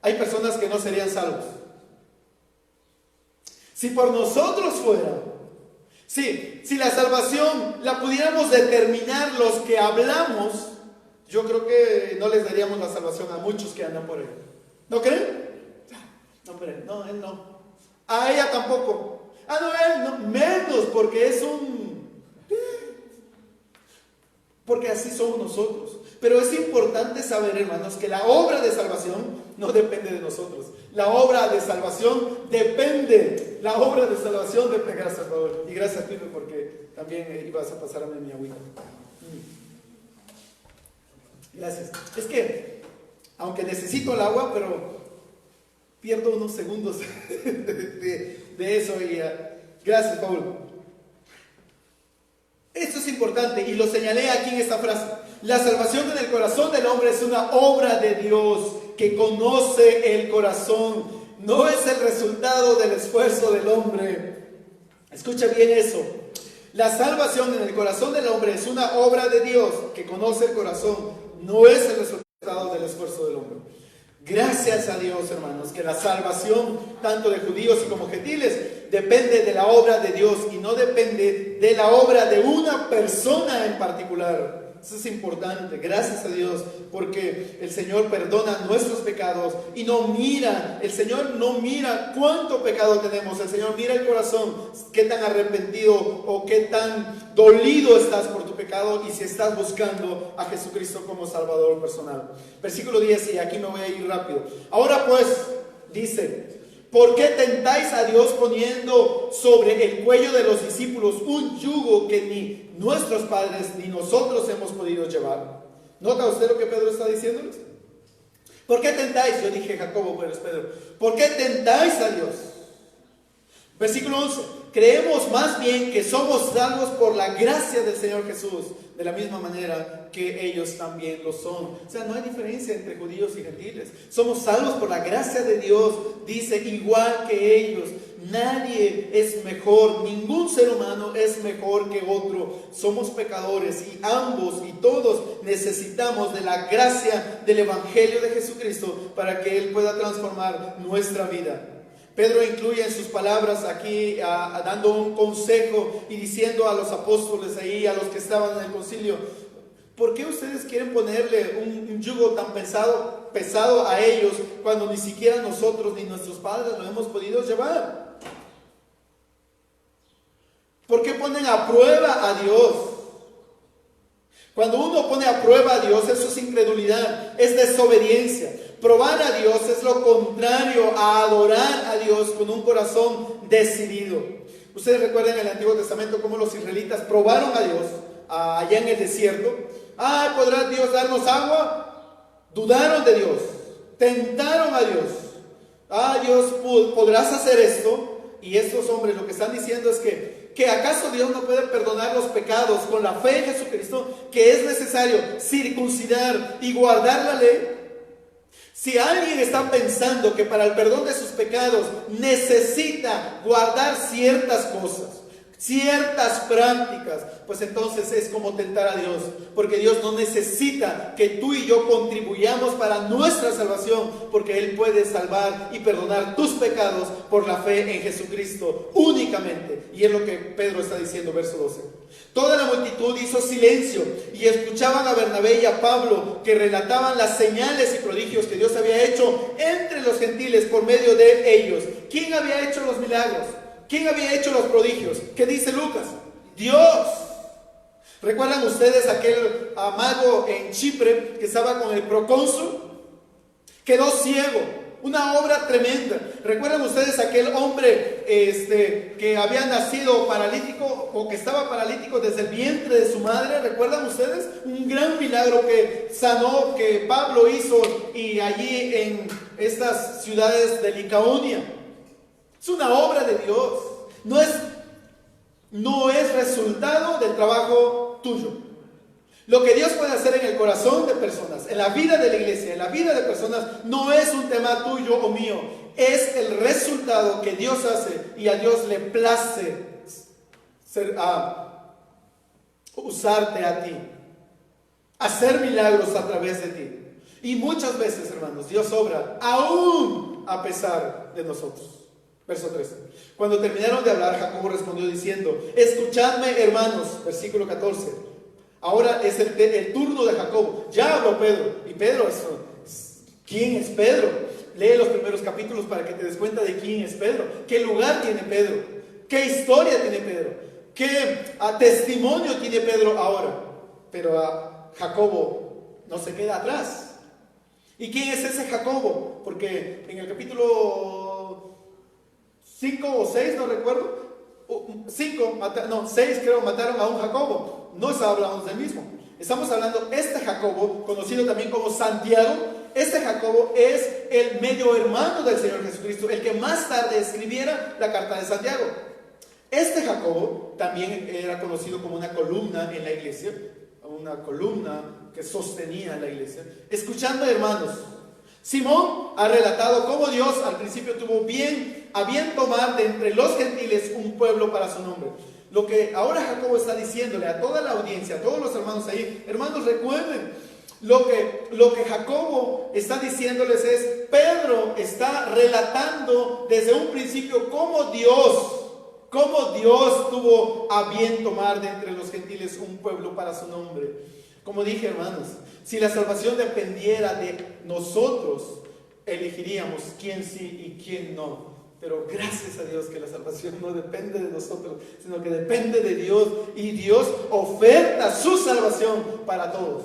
hay personas que no serían salvos. Si por nosotros fuera, si la salvación la pudiéramos determinar los que hablamos, yo creo que no les daríamos la salvación a muchos que andan por ahí. ¿No creen? No, hombre, no, él no. A ella tampoco. No, él no, menos, porque porque así somos nosotros. Pero es importante saber, hermanos, que la obra de salvación no depende de nosotros. La obra de salvación depende. Gracias, Pablo. Y gracias, Pipe, porque también ibas a pasarme mi agüita. Gracias. Es que, aunque necesito el agua, pero pierdo unos segundos de eso. Gracias, Pablo. Esto es importante y lo señalé aquí en esta frase. La salvación en el corazón del hombre es una obra de Dios que conoce el corazón. No es el resultado del esfuerzo del hombre. Escucha bien eso. La salvación en el corazón del hombre es una obra de Dios que conoce el corazón. No es el resultado del esfuerzo del hombre. Gracias a Dios, hermanos, que la salvación, tanto de judíos y como gentiles, depende de la obra de Dios y no depende de la obra de una persona en particular. Eso es importante. Gracias a Dios, porque el Señor perdona nuestros pecados y el Señor no mira cuánto pecado tenemos. El Señor mira el corazón, qué tan arrepentido o qué tan dolido estás por tu pecado y si estás buscando a Jesucristo como Salvador personal. Versículo 10, y aquí me voy a ir rápido. Ahora pues, dice: ¿por qué tentáis a Dios poniendo sobre el cuello de los discípulos un yugo que ni nuestros padres ni nosotros hemos podido llevar? ¿Nota usted lo que Pedro está diciéndoles? ¿Por qué tentáis? Yo dije Jacobo, pero es Pedro. ¿Por qué tentáis a Dios? Versículo 11. creemos más bien que somos salvos por la gracia del Señor Jesús, de la misma manera que ellos también lo son. O sea, no hay diferencia entre judíos y gentiles. Somos salvos por la gracia de Dios, dice, igual que ellos. Nadie es mejor, ningún ser humano es mejor que otro. Somos pecadores y ambos y todos necesitamos de la gracia del Evangelio de Jesucristo para que Él pueda transformar nuestra vida. Pedro incluye en sus palabras aquí, dando un consejo y diciendo a los apóstoles ahí, a los que estaban en el concilio: ¿por qué ustedes quieren ponerle un yugo tan pesado a ellos cuando ni siquiera nosotros ni nuestros padres lo hemos podido llevar? ¿Por qué ponen a prueba a Dios? Cuando uno pone a prueba a Dios, eso es incredulidad, es desobediencia. Probar a Dios es lo contrario a adorar a Dios con un corazón decidido. Ustedes recuerdan en el Antiguo Testamento cómo los israelitas probaron a Dios allá en el desierto. ¿Podrá Dios darnos agua? Dudaron de Dios, tentaron a Dios. Dios, ¿podrás hacer esto? Y estos hombres lo que están diciendo es que ¿acaso Dios no puede perdonar los pecados con la fe en Jesucristo? Que es necesario circuncidar y guardar la ley. Si alguien está pensando que para el perdón de sus pecados necesita guardar ciertas cosas, ciertas prácticas, pues entonces es como tentar a Dios, porque Dios no necesita que tú y yo contribuyamos para nuestra salvación, porque Él puede salvar y perdonar tus pecados por la fe en Jesucristo únicamente. Y es lo que Pedro está diciendo, verso 12. Toda la multitud hizo silencio y escuchaban a Bernabé y a Pablo, que relataban las señales y prodigios que Dios había hecho entre los gentiles por medio de ellos. ¿Quién había hecho los milagros? ¿Quién había hecho los prodigios? ¿Qué dice Lucas? Dios. ¿Recuerdan ustedes aquel mago en Chipre que estaba con el procónsul? Quedó ciego. Una obra tremenda. ¿Recuerdan ustedes aquel hombre que había nacido paralítico o que estaba paralítico desde el vientre de su madre? ¿Recuerdan ustedes? Un gran milagro que sanó, que Pablo hizo y allí en estas ciudades de Licaonia. Es una obra de Dios. No es resultado del trabajo tuyo. Lo que Dios puede hacer en el corazón de personas, en la vida de la iglesia, en la vida de personas, no es un tema tuyo o mío. Es el resultado que Dios hace y a Dios le place usarte a ti, hacer milagros a través de ti. Y muchas veces, hermanos, Dios obra aún a pesar de nosotros. Verso 13. Cuando terminaron de hablar, Jacobo respondió diciendo: escuchadme, hermanos. Versículo 14. Ahora es el turno de Jacobo. Ya habló Pedro. Y Pedro, ¿quién es Pedro? Lee los primeros capítulos para que te des cuenta de quién es Pedro. ¿Qué lugar tiene Pedro? ¿Qué historia tiene Pedro? ¿Qué testimonio tiene Pedro ahora? Pero Jacobo no se queda atrás. ¿Y quién es ese Jacobo? Porque en el capítulo 5 o 6, no recuerdo, 6 creo, mataron a un Jacobo. No hablamos del mismo. Estamos hablando, este Jacobo, conocido también como Santiago, este Jacobo es el medio hermano del Señor Jesucristo, el que más tarde escribiera la carta de Santiago. Este Jacobo también era conocido como una columna en la iglesia, una columna que sostenía la iglesia. Escuchadme, hermanos, Simón ha relatado cómo Dios al principio tuvo a bien tomar de entre los gentiles un pueblo para su nombre. Lo que ahora Jacobo está diciéndole a toda la audiencia, a todos los hermanos ahí, hermanos, recuerden, lo que Jacobo está diciéndoles es: Pedro está relatando desde un principio cómo Dios tuvo a bien tomar de entre los gentiles un pueblo para su nombre. Como dije, hermanos, si la salvación dependiera de nosotros, elegiríamos quién sí y quién no. Pero gracias a Dios que la salvación no depende de nosotros, sino que depende de Dios. Y Dios oferta su salvación para todos.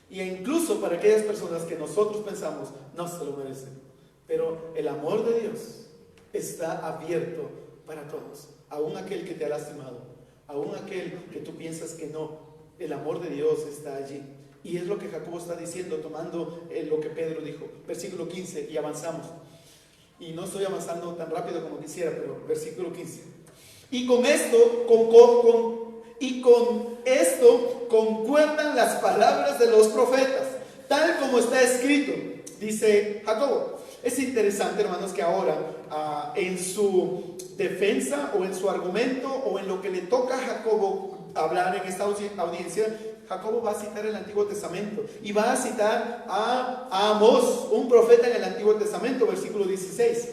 Y incluso para aquellas personas que nosotros pensamos no se lo merecen. Pero el amor de Dios está abierto para todos. Aún aquel que te ha lastimado, aún aquel que tú piensas que no, el amor de Dios está allí. Y es lo que Jacobo está diciendo, tomando lo que Pedro dijo. Versículo 15, y avanzamos. Y no estoy avanzando tan rápido como quisiera, pero versículo 15. Y con esto concuerdan las palabras de los profetas, tal como está escrito, dice Jacobo. Es interesante, hermanos, que ahora en su defensa o en su argumento o en lo que le toca a Jacobo hablar en esta audiencia, Jacobo va a citar el Antiguo Testamento y va a citar a Amós, un profeta en el Antiguo Testamento, versículo 16.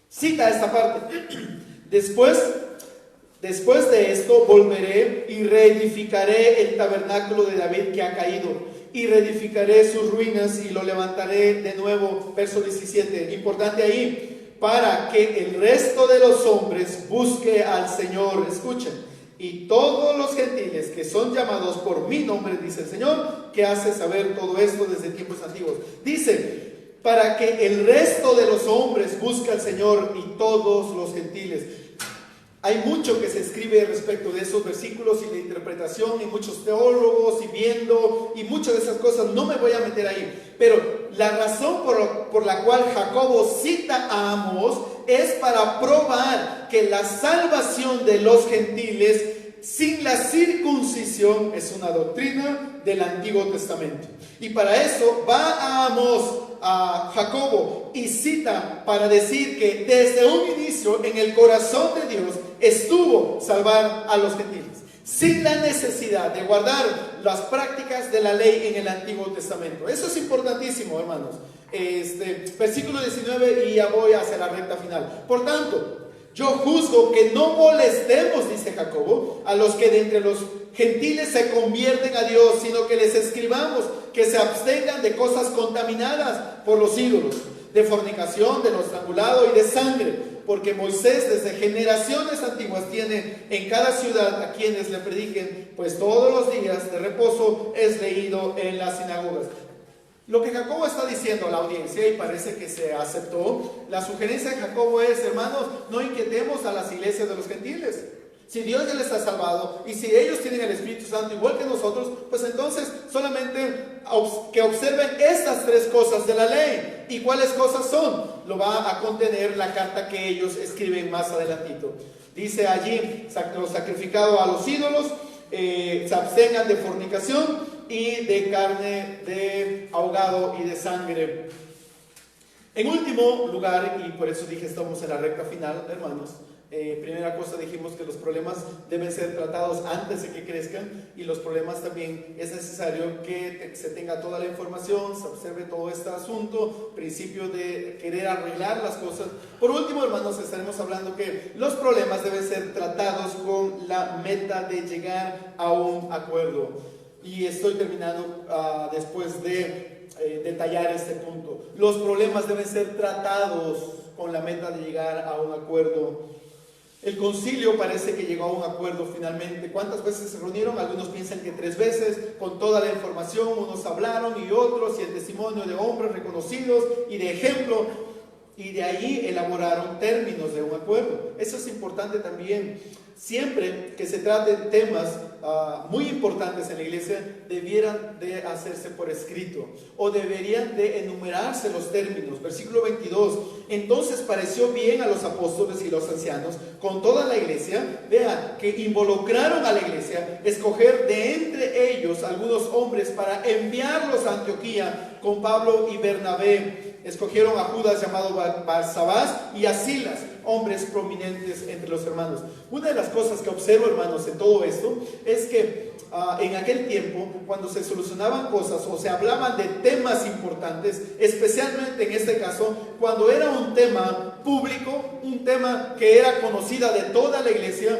Cita esta parte. Después de esto volveré y reedificaré el tabernáculo de David que ha caído, y reedificaré sus ruinas y lo levantaré de nuevo. Verso 17, importante ahí, para que el resto de los hombres busque al Señor. Escuchen, y todos los gentiles que son llamados por mi nombre, dice el Señor, que hace saber todo esto desde tiempos antiguos. Dice, para que el resto de los hombres busque al Señor y todos los gentiles. Hay mucho que se escribe respecto de esos versículos y de interpretación, y muchos teólogos y viendo, y muchas de esas cosas, no me voy a meter ahí. Pero la razón por la cual Jacobo cita a Amós es para probar que la salvación de los gentiles sin la circuncisión es una doctrina del Antiguo Testamento. Y para eso va a Amós, a Jacobo, y cita para decir que desde un inicio en el corazón de Dios estuvo salvar a los gentiles, sin la necesidad de guardar las prácticas de la ley en el Antiguo Testamento. Eso es importantísimo, hermanos. Versículo 19, y ya voy hacia la recta final. Por tanto, yo juzgo que no molestemos, dice Jacobo, a los que de entre los gentiles se convierten a Dios, sino que les escribamos que se abstengan de cosas contaminadas por los ídolos, de fornicación, de lo estrangulado y de sangre, porque Moisés desde generaciones antiguas tiene en cada ciudad a quienes le prediquen, pues todos los días de reposo es leído en las sinagogas. Lo que Jacobo está diciendo a la audiencia, y parece que se aceptó, la sugerencia de Jacobo es, hermanos, no inquietemos a las iglesias de los gentiles. Si Dios ya les ha salvado y si ellos tienen el Espíritu Santo igual que nosotros, pues entonces solamente que observen estas tres cosas de la ley. ¿Y cuáles cosas son? Lo va a contener la carta que ellos escriben más adelantito. Dice allí, lo sacrificado a los ídolos, se abstengan de fornicación y de carne de ahogado y de sangre. En último lugar, y por eso dije estamos en la recta final, hermanos, primera cosa dijimos que los problemas deben ser tratados antes de que crezcan, y los problemas también es necesario que se tenga toda la información, se observe todo este asunto, principio de querer arreglar las cosas. Por último, hermanos, estaremos hablando que los problemas deben ser tratados con la meta de llegar a un acuerdo. Y estoy terminando después de detallar este punto. Los problemas deben ser tratados con la meta de llegar a un acuerdo. El concilio parece que llegó a un acuerdo finalmente. ¿Cuántas veces se reunieron? Algunos piensan que 3 veces, con toda la información, unos hablaron y otros, y el testimonio de hombres reconocidos y de ejemplo, y de ahí elaboraron términos de un acuerdo. Eso es importante también. Siempre que se traten temas muy importantes en la iglesia, debieran de hacerse por escrito, o deberían de enumerarse los términos. Versículo 22, entonces pareció bien a los apóstoles y los ancianos, con toda la iglesia, vean, que involucraron a la iglesia, escoger de entre ellos algunos hombres para enviarlos a Antioquía con Pablo y Bernabé. Escogieron a Judas llamado Barsabás y a Silas, hombres prominentes entre los hermanos. Una de las cosas que observo, hermanos, en todo esto es que en aquel tiempo, cuando se solucionaban cosas o se hablaban de temas importantes, especialmente en este caso, cuando era un tema público, un tema que era conocida de toda la iglesia,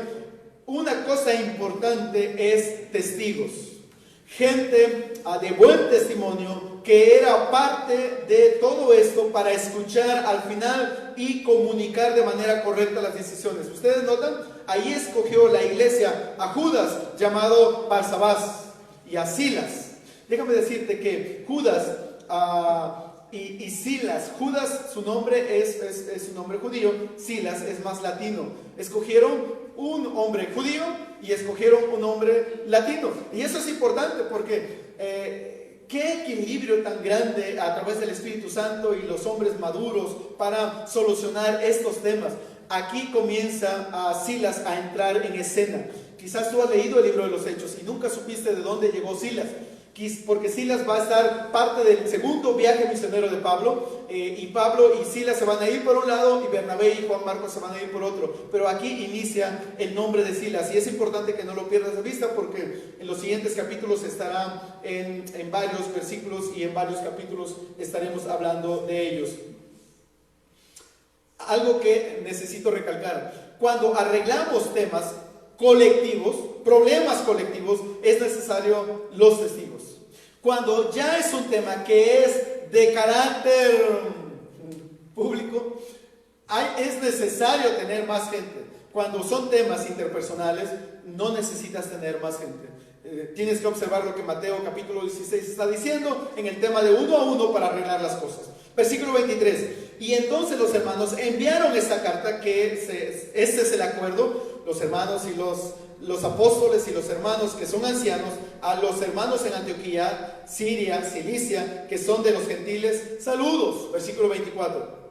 una cosa importante es testigos. Gente de buen testimonio que era parte de todo esto para escuchar al final y comunicar de manera correcta las decisiones. ¿Ustedes notan? Ahí escogió la iglesia a Judas, llamado Barsabás, y a Silas. Déjame decirte que Judas y Silas, Judas, su nombre es un nombre judío, Silas es más latino. Escogieron un hombre judío y escogieron un hombre latino. Y eso es importante porque qué equilibrio tan grande a través del Espíritu Santo y los hombres maduros para solucionar estos temas. aquí comienza a Silas a entrar en escena. Quizás tú has leído el libro de los Hechos y nunca supiste de dónde llegó Silas, porque Silas va a estar parte del segundo viaje misionero de Pablo, y Pablo y Silas se van a ir por un lado y Bernabé y Juan Marcos se van a ir por otro, pero aquí inicia el nombre de Silas y es importante que no lo pierdas de vista porque en los siguientes capítulos estará en varios versículos y en varios capítulos estaremos hablando de ellos. Algo que necesito recalcar: cuando arreglamos temas colectivos, problemas colectivos, es necesario los testigos. Cuando ya es un tema que es de carácter público, es necesario tener más gente. Cuando son temas interpersonales, no necesitas tener más gente. Tienes que observar lo que Mateo capítulo 16 está diciendo en el tema de uno a uno para arreglar las cosas. Versículo 23. Y entonces los hermanos enviaron esta carta, este es el acuerdo, los hermanos y los apóstoles y los hermanos que son ancianos, a los hermanos en Antioquía, Siria, Cilicia, que son de los gentiles, saludos. Versículo 24.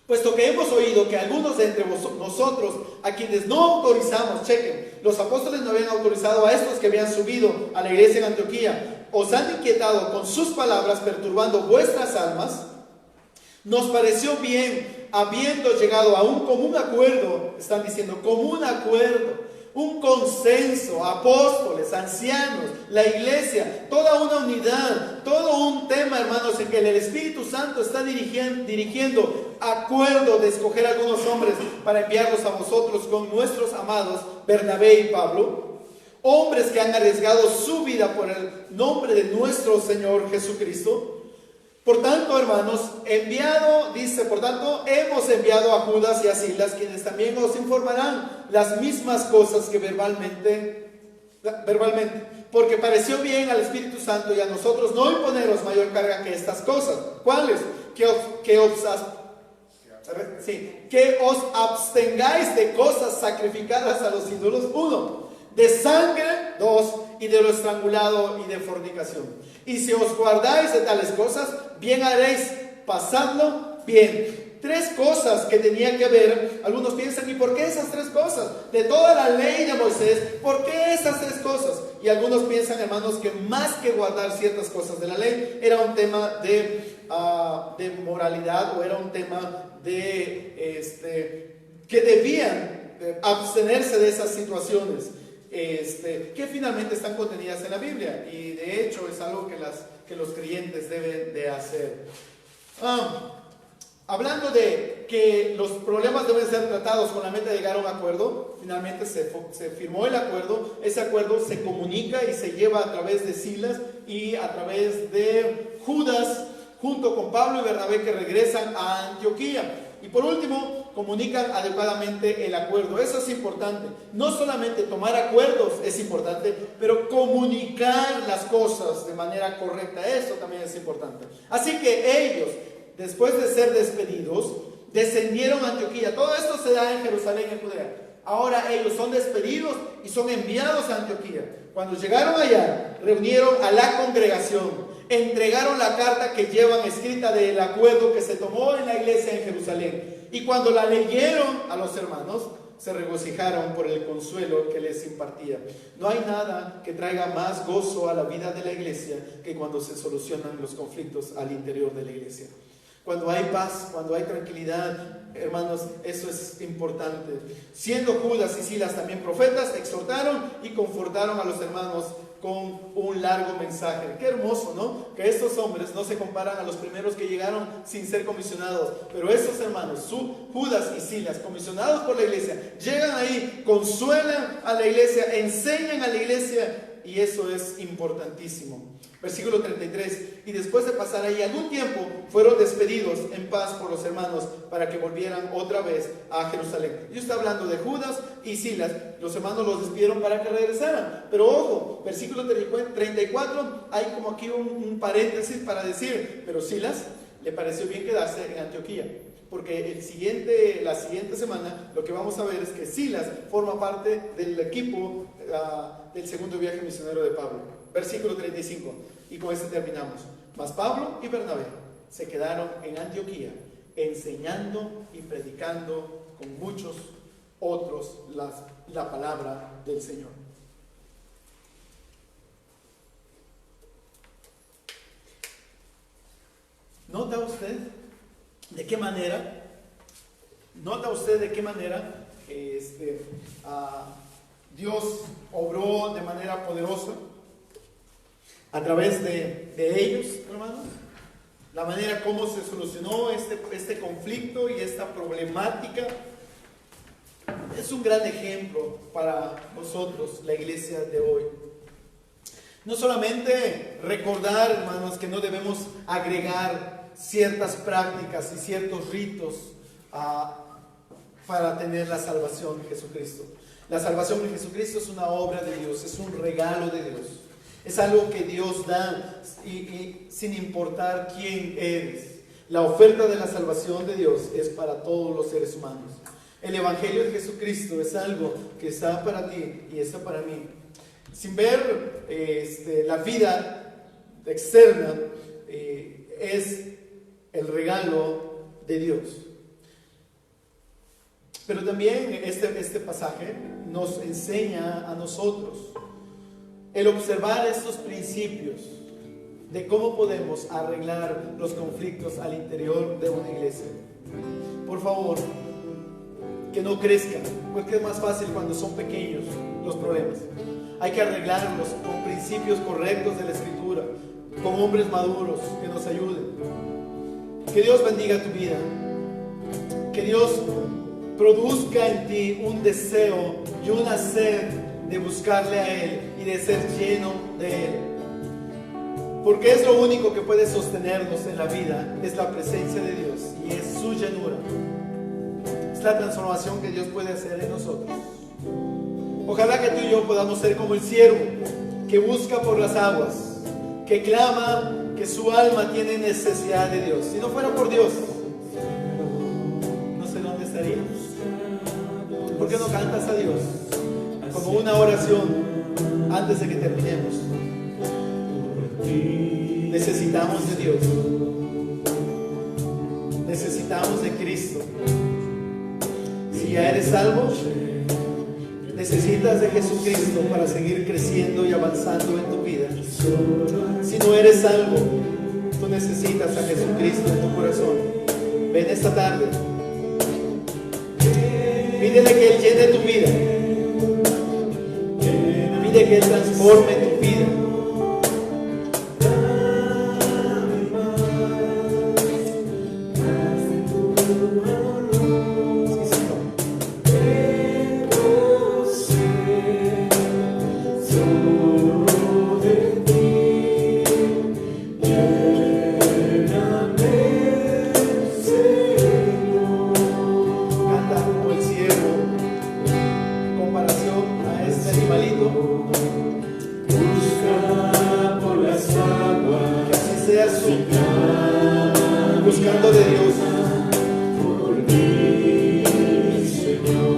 Puesto que hemos oído que algunos de entre nosotros, a quienes no autorizamos, chequen, los apóstoles no habían autorizado a estos que habían subido a la iglesia en Antioquía, os han inquietado con sus palabras, perturbando vuestras almas, nos pareció bien, habiendo llegado a un común acuerdo, están diciendo común acuerdo, un consenso, apóstoles, ancianos, la iglesia, toda una unidad, todo un tema, hermanos, en que el Espíritu Santo está dirigiendo acuerdo de escoger algunos hombres para enviarlos a vosotros con nuestros amados Bernabé y Pablo, hombres que han arriesgado su vida por el nombre de nuestro Señor Jesucristo. Por tanto, hermanos, por tanto, hemos enviado a Judas y a Silas, quienes también os informarán las mismas cosas que verbalmente, porque pareció bien al Espíritu Santo y a nosotros no imponeros mayor carga que estas cosas. ¿Cuáles? Que os abstengáis de cosas sacrificadas a los ídolos, 1, de sangre, 2, y de lo estrangulado y de fornicación. Y si os guardáis de tales cosas, bien haréis, pasadlo bien. 3 cosas que tenían que ver. Algunos piensan, ¿y por qué esas 3 cosas? De toda la ley de Moisés, ¿por qué esas 3 cosas? Y algunos piensan, hermanos, que más que guardar ciertas cosas de la ley, era un tema de moralidad, o era un tema que debían abstenerse de esas situaciones. Que finalmente están contenidas en la Biblia, y de hecho es algo que los creyentes deben de hacer. Hablando de que los problemas deben ser tratados con la meta de llegar a un acuerdo, finalmente se firmó el acuerdo. Ese acuerdo se comunica y se lleva a través de Silas y a través de Judas, junto con Pablo y Bernabé, que regresan a Antioquía. Y por último, comunican adecuadamente el acuerdo. Eso es importante. No solamente tomar acuerdos es importante, pero comunicar las cosas de manera correcta, eso también es importante. Así que ellos, después de ser despedidos, descendieron a Antioquía. Todo esto se da en Jerusalén, en Judea. Ahora ellos son despedidos y son enviados a Antioquía. Cuando llegaron allá, reunieron a la congregación, entregaron la carta que llevan escrita del acuerdo que se tomó en la iglesia en Jerusalén. Y cuando la leyeron a los hermanos, se regocijaron por el consuelo que les impartía. No hay nada que traiga más gozo a la vida de la iglesia que cuando se solucionan los conflictos al interior de la iglesia. Cuando hay paz, cuando hay tranquilidad, hermanos, eso es importante. Siendo Judas y Silas también profetas, exhortaron y confortaron a los hermanos con un largo mensaje. Qué hermoso, ¿no? Que estos hombres no se comparan a los primeros que llegaron sin ser comisionados, pero estos hermanos, Judas y Silas, comisionados por la iglesia, llegan ahí, consuelan a la iglesia, enseñan a la iglesia, y eso es importantísimo. Versículo 33. Y después de pasar ahí algún tiempo, fueron despedidos en paz por los hermanos para que volvieran otra vez a Jerusalén. Yo estoy hablando de Judas y Silas. Los hermanos los despidieron para que regresaran. Pero ojo, versículo 34, hay como aquí un paréntesis para decir, pero Silas le pareció bien quedarse en Antioquía. Porque la siguiente semana lo que vamos a ver es que Silas forma parte del equipo del segundo viaje misionero de Pablo. Versículo 35, y con este terminamos. Mas Pablo y Bernabé se quedaron en Antioquía, enseñando y predicando con muchos otros la palabra del Señor. ¿Nota usted de qué manera Dios obró de manera poderosa a través de ellos, hermanos? La manera como se solucionó este conflicto y esta problemática es un gran ejemplo para nosotros, la iglesia de hoy. No solamente recordar, hermanos, que no debemos agregar ciertas prácticas y ciertos ritos para tener la salvación de Jesucristo. La salvación de Jesucristo es una obra de Dios, es un regalo de Dios. Es algo que Dios da y sin importar quién eres. La oferta de la salvación de Dios es para todos los seres humanos. El Evangelio de Jesucristo es algo que está para ti y está para mí. Sin ver la vida externa, es el regalo de Dios. Pero también este pasaje nos enseña a nosotros el observar estos principios de cómo podemos arreglar los conflictos al interior de una iglesia. Por favor, que no crezcan, porque es más fácil cuando son pequeños los problemas. Hay que arreglarlos con principios correctos de la Escritura, con hombres maduros que nos ayuden. Que Dios bendiga tu vida. Que Dios produzca en ti un deseo y una sed de buscarle a Él y de ser lleno de Él. Porque es lo único que puede sostenernos en la vida, es la presencia de Dios y es su llenura. Es la transformación que Dios puede hacer en nosotros. Ojalá que tú y yo podamos ser como el siervo que busca por las aguas, que clama que su alma tiene necesidad de Dios. Si no fuera por Dios, no sé dónde estaríamos. ¿Por qué no cantas a Dios como una oración antes de que terminemos? Necesitamos de Dios. Necesitamos de Cristo. Si ya eres salvo, necesitas de Jesucristo para seguir creciendo y avanzando en tu vida. Si no eres salvo, tú necesitas a Jesucristo en tu corazón. Ven esta tarde. Pídele que Él llene tu vida. Pide que Él transforme tu vida. Buscando de Dios. Por mí, Señor.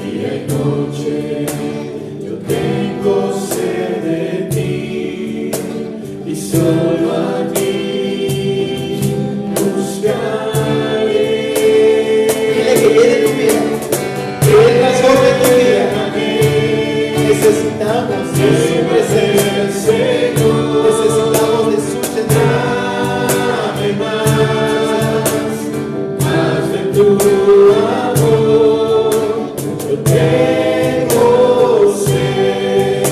Día y noche yo tengo sed de ti y solo a ti buscaré. Dile que llene tu vida, que Él transforme tu vida. Necesitamos de su presencia, Señor. Necesitamos de su llenura. Más de tu amor. Yo tengo sed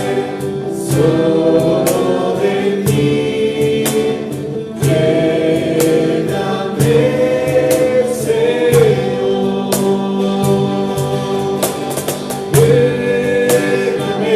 solo de ti. Lléname, Señor. Lléname.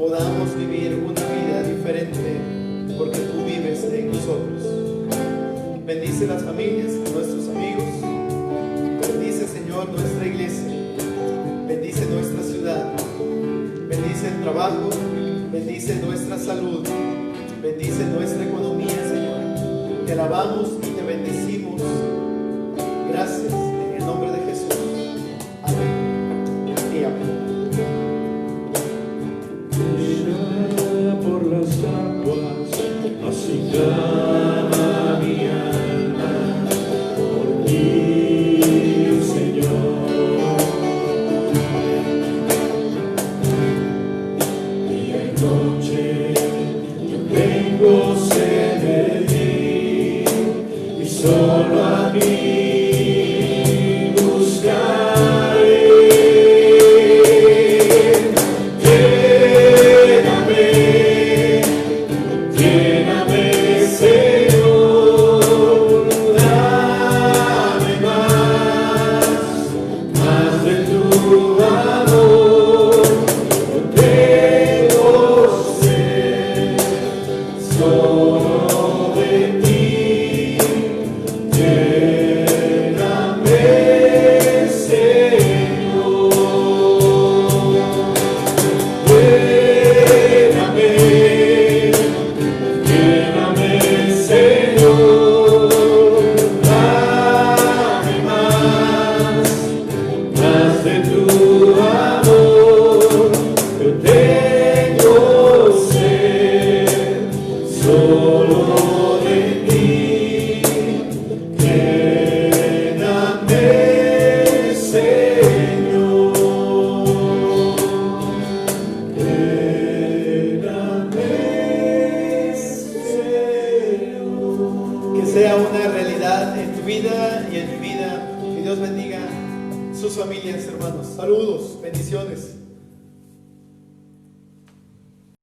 podamos vivir una vida diferente porque tú vives en nosotros. Bendice las familias, nuestros amigos. Bendice, Señor, nuestra iglesia. Bendice nuestra ciudad. Bendice el trabajo. Bendice nuestra salud. Bendice nuestra economía, Señor. Te alabamos y te bendecimos. Gracias en el nombre de Jesús. Amén y amén. Por las aguas, así clama mi alma por ti, Señor. Día y noche yo tengo sed de ti y solo a ti buscaré. Sea una realidad en tu vida y en mi vida. Que Dios bendiga sus familias, hermanos. Saludos, bendiciones.